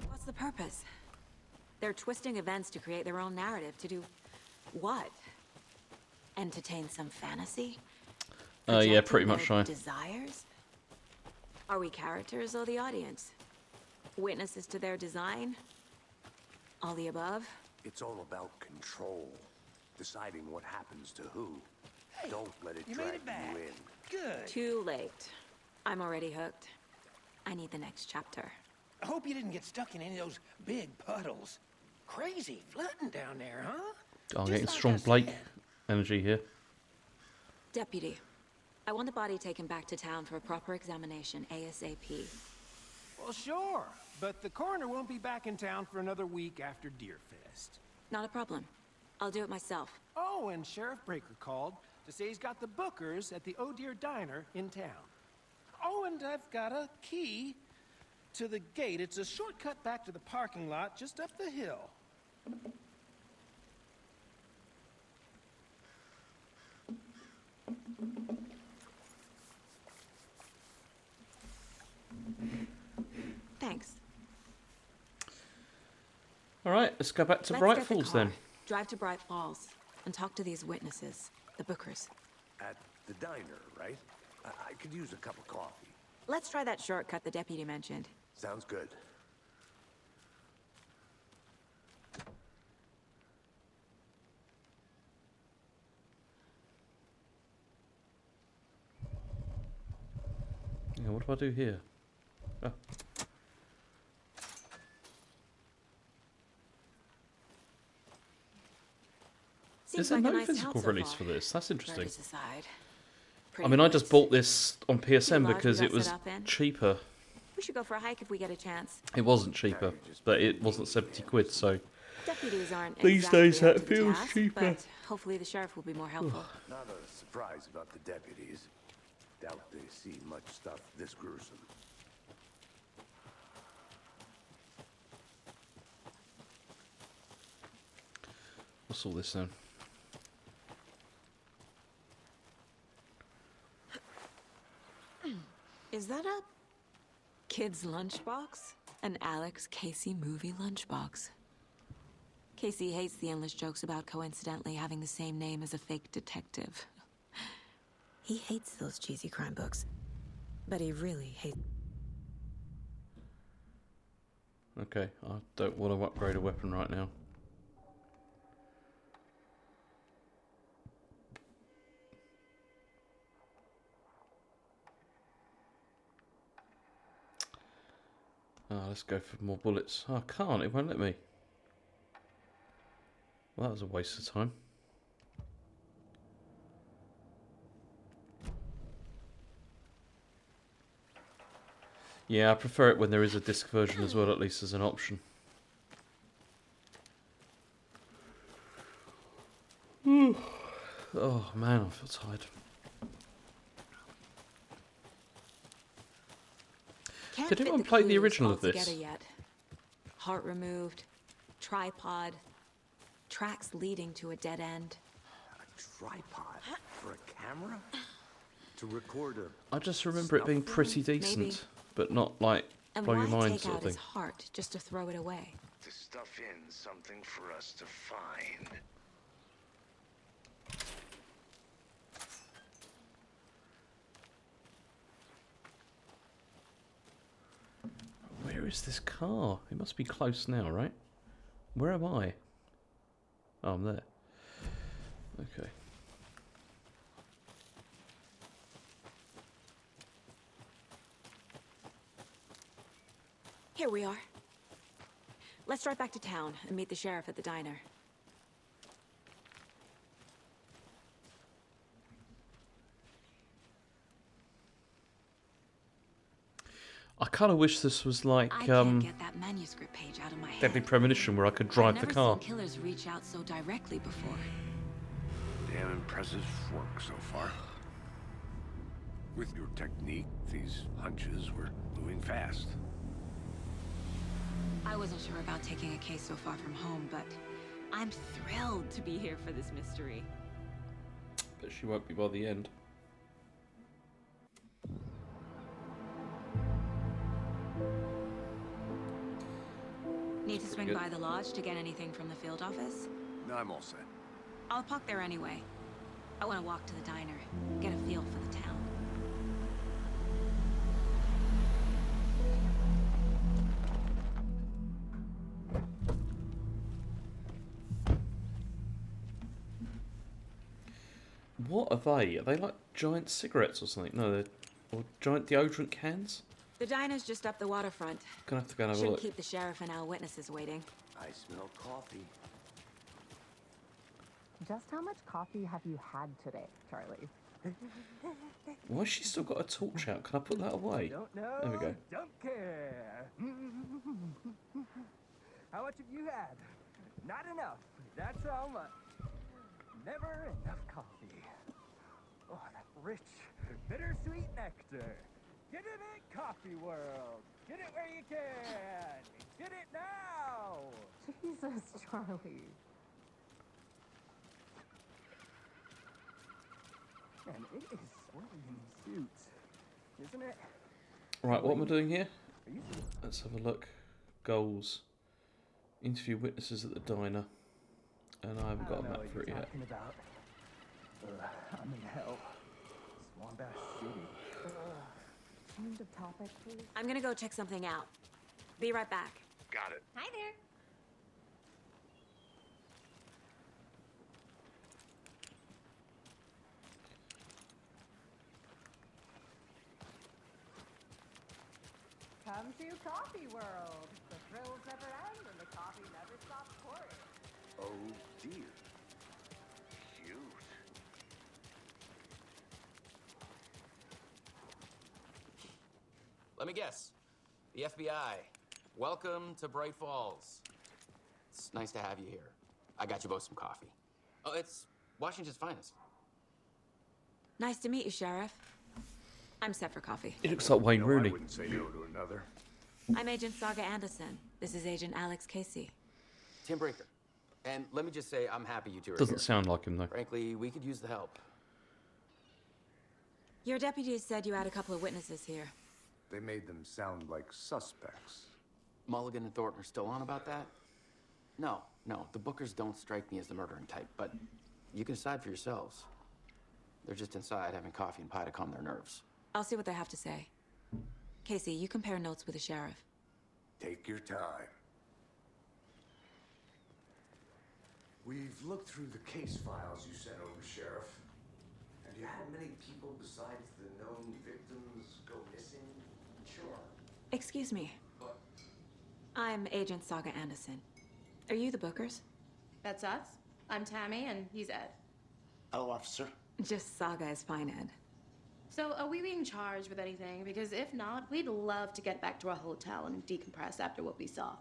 What's the purpose? They're twisting events to create their own narrative. To do what? Entertain some fantasy? Yeah, pretty Projecting much their so. Desires? Are we characters or the audience? Witnesses to their design? All the above? It's all about control. Deciding what happens to who. Don't let it you drag made it back. you in. Good. Too late. I'm already hooked. I need the next chapter. I hope you didn't get stuck in any of those big puddles. Crazy flooding down there, huh? I'm Just getting like strong I Blake said. energy here. Deputy, I want the body taken back to town for a proper examination ASAP. Well, sure. But the coroner won't be back in town for another week after Deerfest. Not a problem. I'll do it myself. Oh, and Sheriff Breaker called to say he's got the bookers at the Oh Dear Diner in town. Oh, and I've got a key to the gate. It's a shortcut back to the parking lot just up the hill. Thanks. All right, let's go back to Let's Bright get the Falls car, then. drive to Bright Falls, and talk to these witnesses, the bookers. At the diner, right? I could use a cup of coffee. Let's try that shortcut the deputy mentioned. Sounds good. Yeah, what do I do here? Oh. Seems Is there like a no nice physical town so release far. for this? That's interesting. Birdies aside. I Pretty mean, I just woods. bought this on PSN large because we it got was set up in. cheaper. We should go for a hike if we get a chance. It wasn't cheaper, but it wasn't 70 quid, so... Deputies aren't These exactly days up that to the feels task, cheaper. But hopefully the sheriff will be more helpful. Not a surprise about the deputies. Doubt they see much stuff this gruesome. What's all this then? Is that a kid's lunchbox? An Alex Casey movie lunchbox. Casey hates the endless jokes about coincidentally having the same name as a fake detective. He hates those cheesy crime books. But he really hates... Okay, I don't want to upgrade a weapon right now. Let's go for more bullets. Oh, I can't, it won't let me. Well, that was a waste of time. Yeah, I prefer it when there is a disc version as well, at least as an option. Oh man, I feel tired. Can't Did fit anyone play the clues original all of this? together Yet. Heart removed, tripod, tracks leading to a dead end. A tripod for a camera? To record a... I just remember it being pretty decent, Maybe. but not like And blow why your mind take sort out of thing. his heart just to throw it away? To stuff in something for us to find. Where is this car? It must be close now, right? Where am I? Oh, I'm there. Okay. Here we are. Let's drive back to town and meet the sheriff at the diner. I kind of wish this was like I can't get that manuscript page out of my head. Deadly Premonition, where I could drive I've the never car. seen killers reach out so directly before. Damn impressive work so far. With your technique, these hunches were moving fast. I wasn't sure about taking a case so far from home, but I'm thrilled to be here for this mystery. But she won't be by the end. Need to swing good. by the lodge to get anything from the field office? No, I'm all set. I'll park there anyway. I want to walk to the diner, get a feel for the town. What are they? Are they like giant cigarettes or something? No, they're or giant deodorant cans? The diner's just up the waterfront. Gonna have to go and have a Shouldn't look. keep the sheriff and our witnesses waiting. I smell coffee. Just how much coffee have you had today, Charlie? Why has she still got a torch out? Can I put that away? Don't know. There we go. Don't care. How much have you had? Not enough. That's how much. Never enough coffee. Oh, that rich, bittersweet nectar. Get it in Coffee World. Get it where you can. Get it now. Jesus, Charlie. And it is swirling suit, isn't it? Right, what am I doing here? Are you Let's have a look. Goals. Interview witnesses at the diner. And I haven't got a map for it yet. talking about? I'm in hell. Swamp Ass City. Change of topic, please. I'm gonna go check something out. Be right back. Got it. Hi there. Come to Coffee World. The thrills never end and the coffee never stops pouring. Oh dear. Cute. Let me guess. The FBI. Welcome to Bright Falls. It's nice to have you here. I got you both some coffee. Oh, it's Washington's finest. Nice to meet you, Sheriff. I'm set for coffee. It looks like Wayne No, Rooney. I wouldn't say no to another. I'm Agent Saga Anderson. This is Agent Alex Casey. Tim Breaker. And let me just say, I'm happy you two are Doesn't here. sound like him though. Frankly, we could use the help. Your deputies said you had a couple of witnesses here. They made them sound like suspects. Mulligan and Thornton are still on about that? No, the Bookers don't strike me as the murdering type, but you can decide for yourselves. They're just inside having coffee and pie to calm their nerves. I'll see what they have to say. Casey, you compare notes with the sheriff. Take your time. We've looked through the case files you sent over, Sheriff. Have you had many people besides the known victims go missing? Sure. Excuse me. But I'm Agent Saga Anderson. Are you the Bookers? That's us. I'm Tammy, and he's Ed. Hello, officer. Just Saga is fine, Ed. So, are we being charged with anything? Because if not, we'd love to get back to our hotel and decompress after what we saw.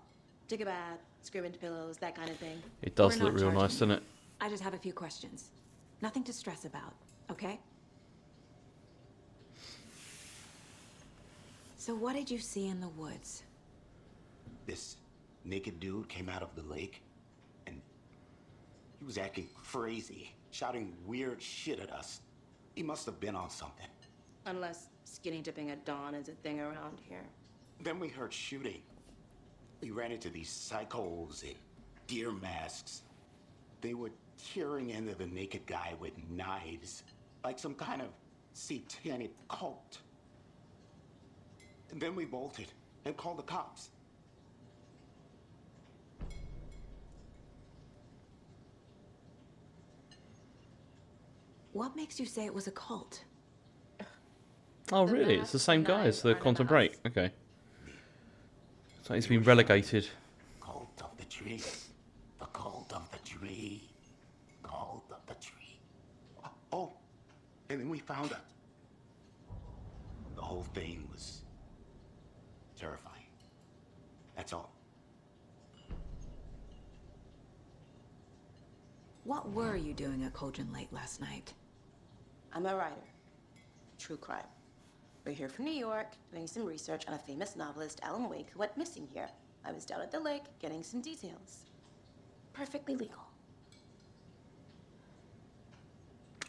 Take a bath, scream into pillows, that kind of thing. It does We're look not real charging nice, doesn't it? I just have a few questions. Nothing to stress about, okay? So what did you see in the woods? This naked dude came out of the lake, and he was acting crazy, shouting weird shit at us. He must have been on something. Unless skinny dipping at dawn is a thing around here. Then we heard shooting. We ran into these psychos in deer masks. They were tearing into the naked guy with knives, like some kind of satanic cult. And then we bolted and called the cops. What makes you say it was a cult? Oh, The really? It's the masks same and guy knives as the aren't Quantum about Break. us. Okay. So he's been relegated. Cult of the tree. The cult of the tree. Cult of the tree. Oh, and then we found it. The whole thing was terrifying. That's all. What were you doing at Cauldron Lake last night? I'm a writer. True crime. We're here from New York, doing some research on a famous novelist, Alan Wake, who went missing here. I was down at the lake, getting some details. Perfectly legal.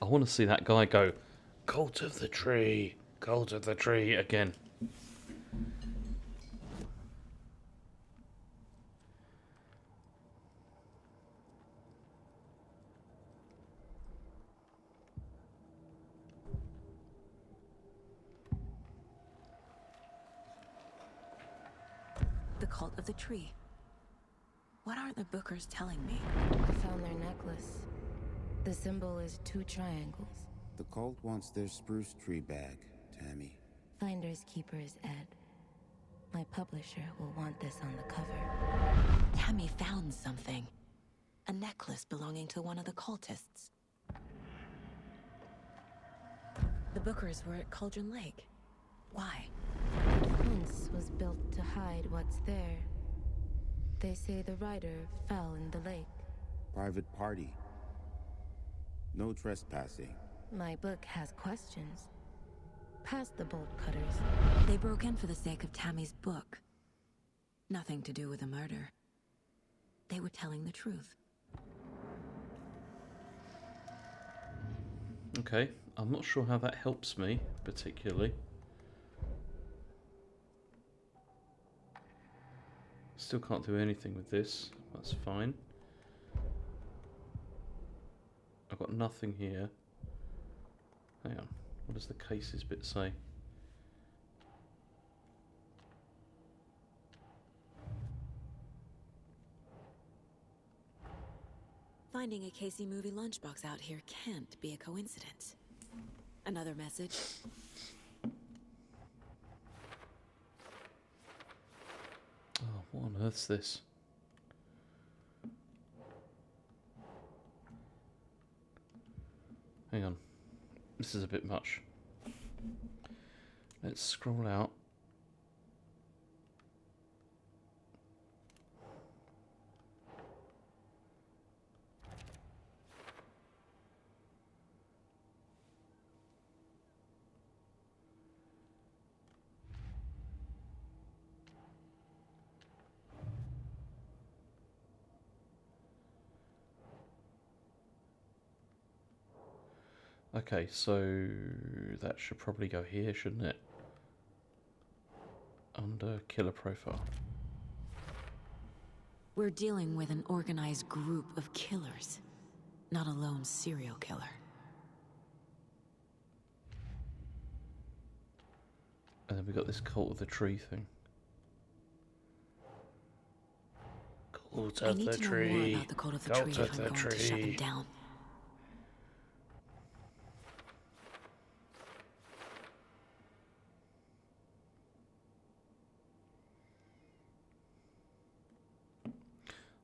I want to see that guy go, Cult of the Tree, Cult of the Tree again. The cult of the tree. What are the Bookers telling me? I found their necklace. The symbol is 2 triangles. The cult wants their spruce tree back, Tammy. Finders keepers, Ed. My publisher will want this on the cover. Tammy found something. A necklace belonging to one of the cultists. The Bookers were at Cauldron Lake. Why? Once was built to hide what's there. They say the rider fell in the lake. Private party. No trespassing. My book has questions. Past the bolt cutters. They broke in for the sake of Tammy's book. Nothing to do with a murder. They were telling the truth. Okay, I'm not sure how that helps me, particularly. Still can't do anything with this. That's fine. I've got nothing here. Hang on. What does the cases bit say? Finding a Casey movie lunchbox out here can't be a coincidence. Another message. Oh, what on earth's this? Hang on. This is a bit much. Let's scroll out. Okay, so that should probably go here, shouldn't it? Under killer profile. We're dealing with an organized group of killers, not a lone serial killer. And then we got this cult of the tree thing. Cult I of need the to know tree. more about the cult of the tree if I'm going to shut them down.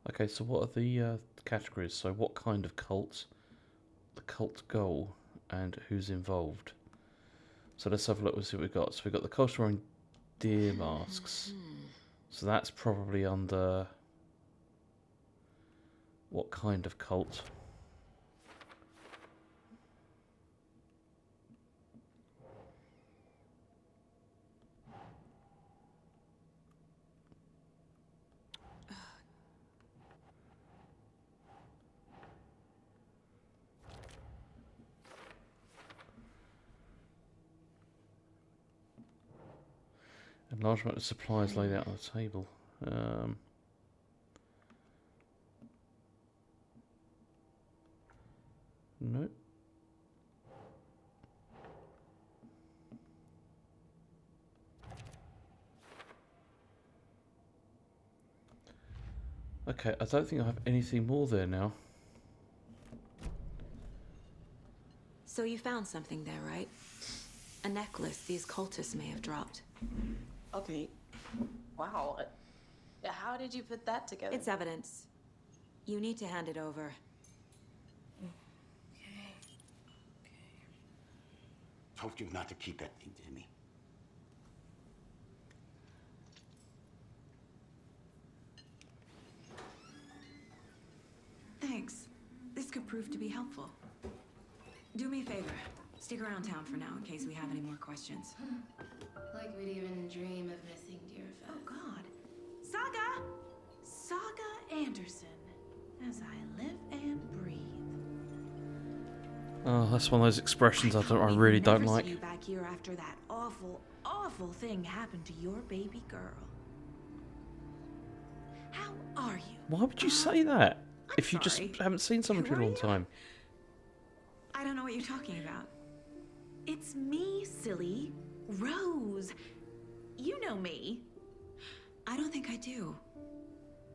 Okay, so what are the categories? So what kind of cult, the cult goal, and who's involved? So let's have a look and see what we've got. So we've got the cults wearing deer masks. So that's probably under what kind of cult? A large amount of supplies laid out on the table. No. Okay, I don't think I have anything more there now. So you found something there, right? A necklace these cultists may have dropped. Okay. Wow. How did you put that together? It's evidence. You need to hand it over. Told you not to keep that thing, Jimmy. Thanks. This could prove to be helpful. Do me a favor. Stick around town for now in case we have any more questions. Like we'd even dream of missing dear Fez. Oh, God. Saga Anderson. As I live and breathe. Oh, that's one of those expressions I really don't like. See you back here after that awful thing happened to your baby girl. How are you? Why would you say that? If you sorry. just haven't seen someone for a Who are long you? time. I don't know what you're talking about. It's me, silly. Rose. You know me. I don't think I do.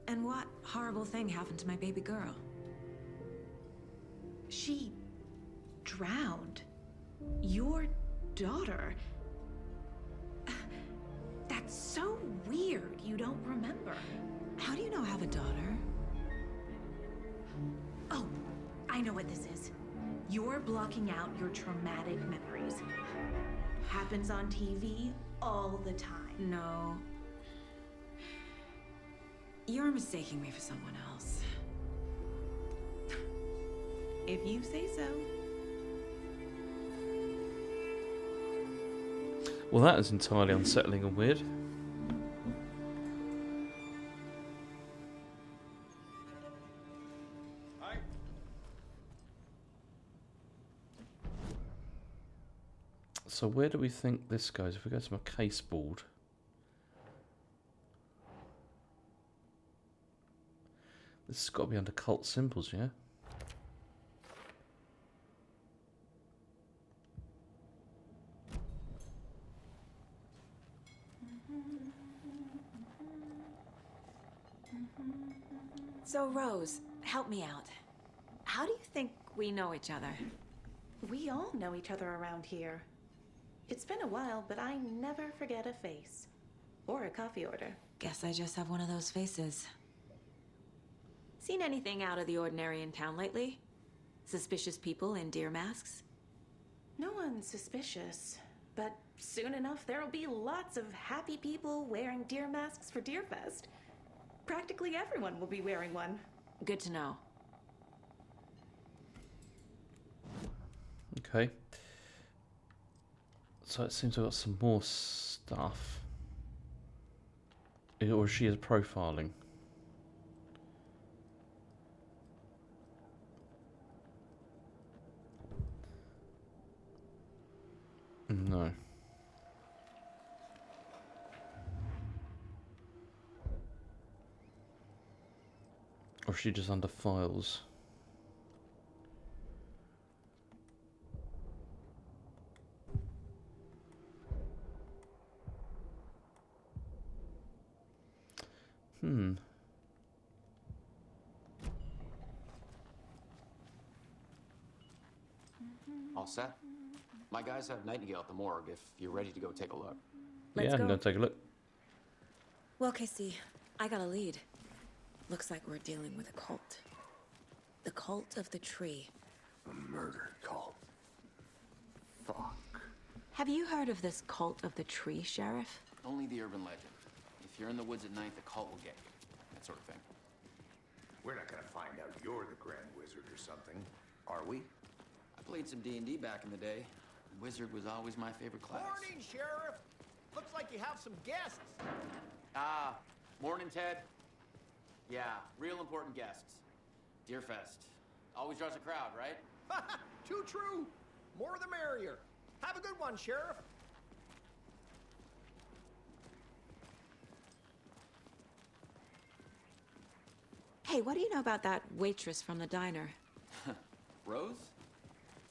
And what horrible thing happened to my baby girl? She drowned. Your daughter? That's so weird you don't remember. How do you know I have a daughter? Oh, I know what this is. You're blocking out your traumatic memories. Happens on TV all the time. No. You're mistaking me for someone else. If you say so. Well, that is entirely unsettling and weird. So where do we think this goes? If we go to my case board. This has got to be under cult symbols, yeah? So, Rose, help me out. How do you think we know each other? We all know each other around here. It's been a while, but I never forget a face. Or a coffee order. Guess I just have one of those faces. Seen anything out of the ordinary in town lately? Suspicious people in deer masks? No one's suspicious. But soon enough, there'll be lots of happy people wearing deer masks for Deerfest. Practically everyone will be wearing one. Good to know. Okay. So it seems I've got some more stuff. Or she is profiling. No. Or is she just under files? All set? My guys have Nightingale at the morgue if you're ready to go take a look. Yeah, I'm going to take a look. Well, Casey, I got a lead. Looks like we're dealing with a cult. The cult of the tree. A murder cult. Fuck. Have you heard of this cult of the tree, Sheriff? Only the urban legend. If you're in the woods at night, the cult will get you. That sort of thing. We're not gonna find out you're the Grand Wizard or something, are we? I played some D&D back in the day. Wizard was always my favorite class. Morning, Sheriff. Looks like you have some guests. Ah, morning, Ted. Yeah, real important guests. Deerfest. Always draws a crowd, right? Too true. More the merrier. Have a good one, Sheriff. Hey, what do you know about that waitress from the diner? Rose?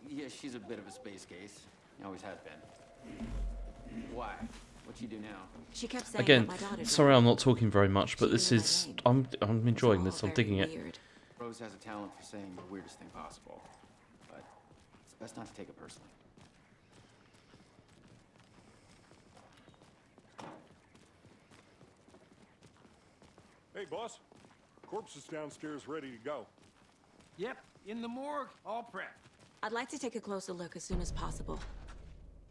Yeah, she's a bit of a space case. Always has been. Why? What'd you do now? She kept saying Again, that my daughter sorry died. I'm not talking very much, but this is... I'm enjoying this, I'm digging it. Weird. Rose has a talent for saying the weirdest thing possible. But it's best not to take it personally. Hey, boss. Corpse is downstairs ready to go. Yep, in the morgue, all prepped. I'd like to take a closer look as soon as possible.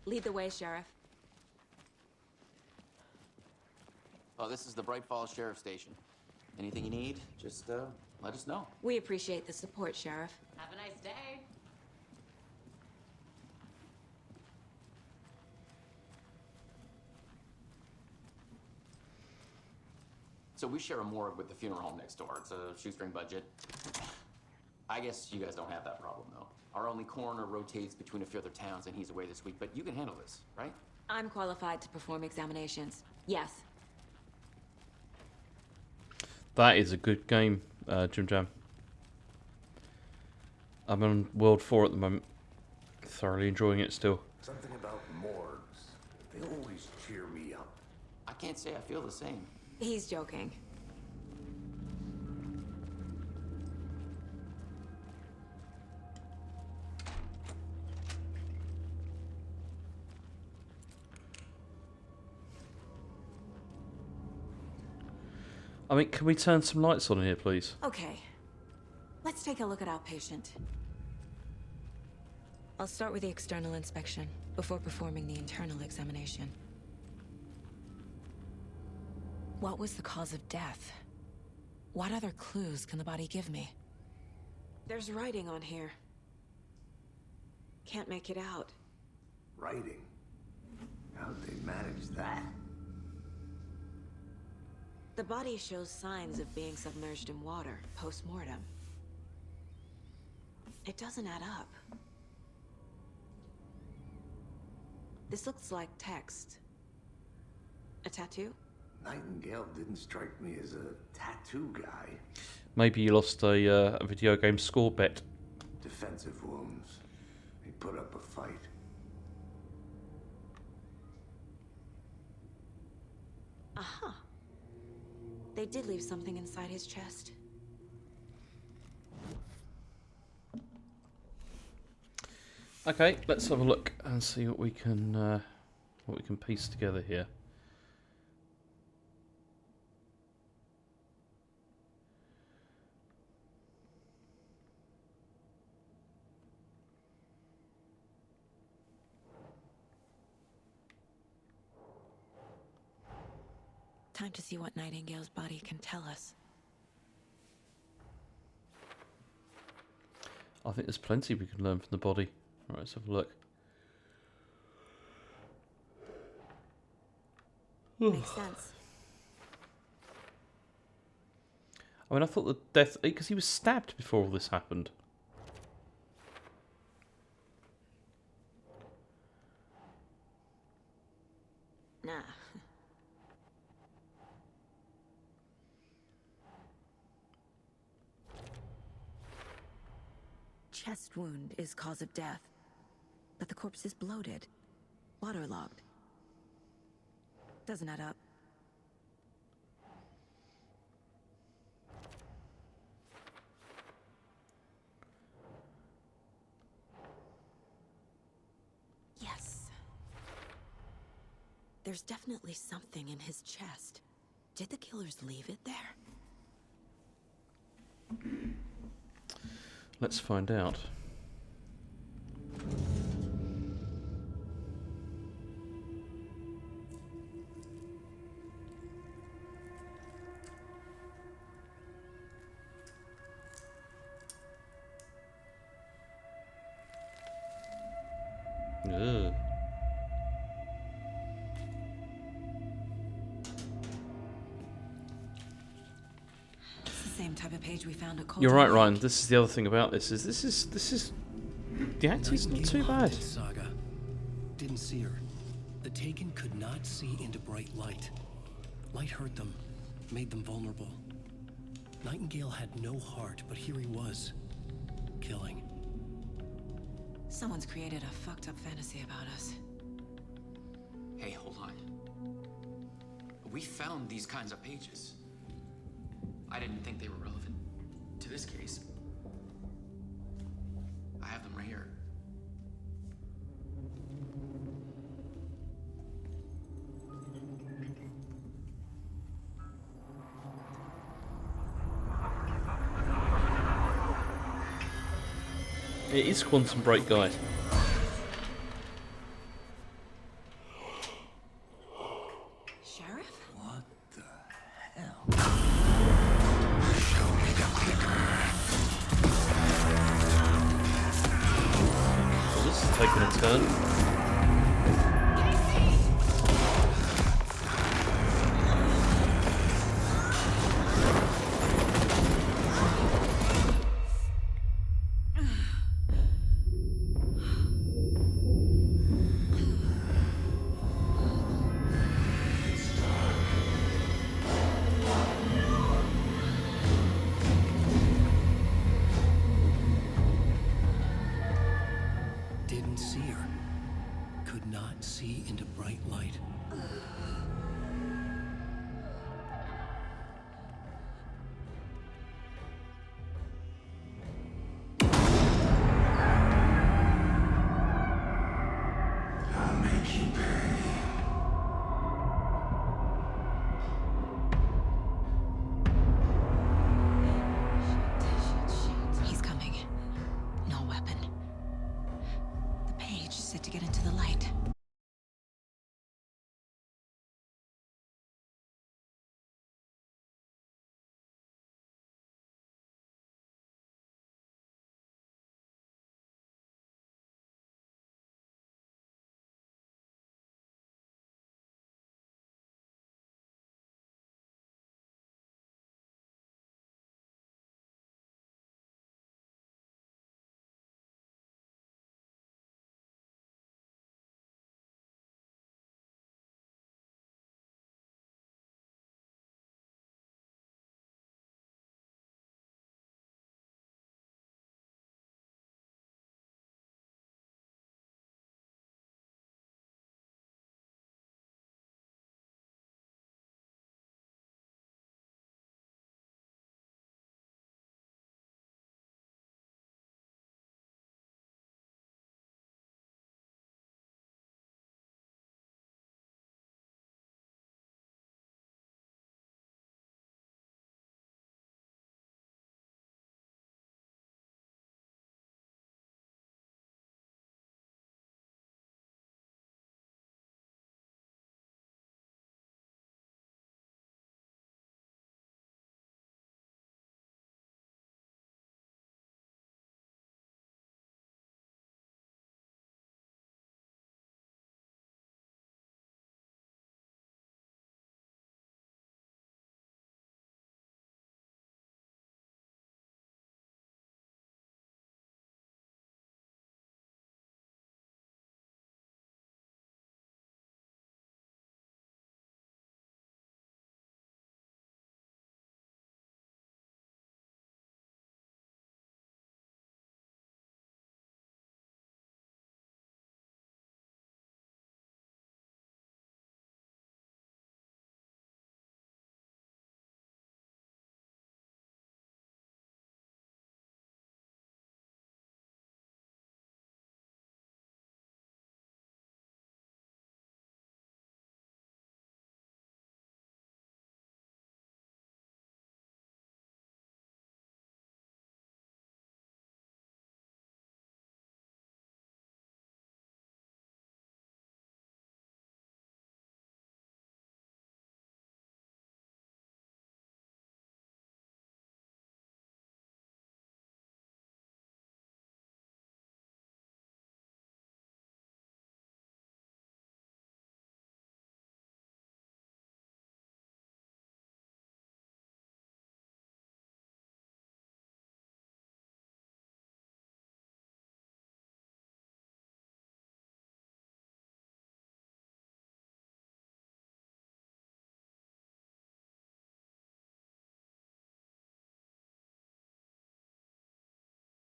Lead the way, Sheriff. Oh, this is the Bright Falls Sheriff Station. Anything you need, just let us know. We appreciate the support, Sheriff. Have a nice day. So we share a morgue with the funeral home next door. It's a shoestring budget. I guess you guys don't have that problem, though. Our only coroner rotates between a few other towns, and he's away this week. But you can handle this, right? I'm qualified to perform examinations. Yes. That is a good game, Jim Jam. I'm on World 4 at the moment. Thoroughly enjoying it still. Something about morgues. They always cheer me up. I can't say I feel the same. He's joking. I mean, can we turn some lights on here, please? Okay. Let's take a look at our patient. I'll start with the external inspection before performing the internal examination. What was the cause of death? What other clues can the body give me? There's writing on here. Can't make it out. Writing? How'd they manage that? The body shows signs of being submerged in water post-mortem. It doesn't add up. This looks like text. A tattoo? Nightingale didn't strike me as a tattoo guy. Maybe you lost a video game score bet. Defensive wounds. He put up a fight. Aha. They did leave something inside his chest. Okay, let's have a look and see what we can piece together here. Time to see what Nightingale's body can tell us. I think there's plenty we can learn from the body. All right, let's have a look. Makes sense. I mean, I thought the death... because he was stabbed before all this happened. Nah. Chest wound is cause of death, but the corpse is bloated, waterlogged. Doesn't add up. Yes. There's definitely something in his chest. Did the killers leave it there? Let's find out. Ugh. It's the same type of page we found at Cold. You're right, Ryan. This is the other thing about this. This is the acting's not too bad. Saga. Didn't see her. The Taken could not see into bright light. Light hurt them, made them vulnerable. Nightingale had no heart, but here he was, killing. Someone's created a fucked up fantasy about us. Hey, hold on. We found these kinds of pages. I didn't think they were relevant to this case. I have them right here. It is Quantum Break, guys. Sheriff? What the hell? Show me the clicker. Well, this is taking a turn. Didn't see her. Could not see into bright light. I'll make you pay.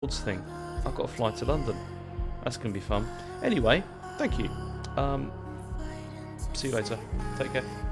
thing. I've got to fly to London. That's going to be fun. Anyway, thank you. See you later. Take care.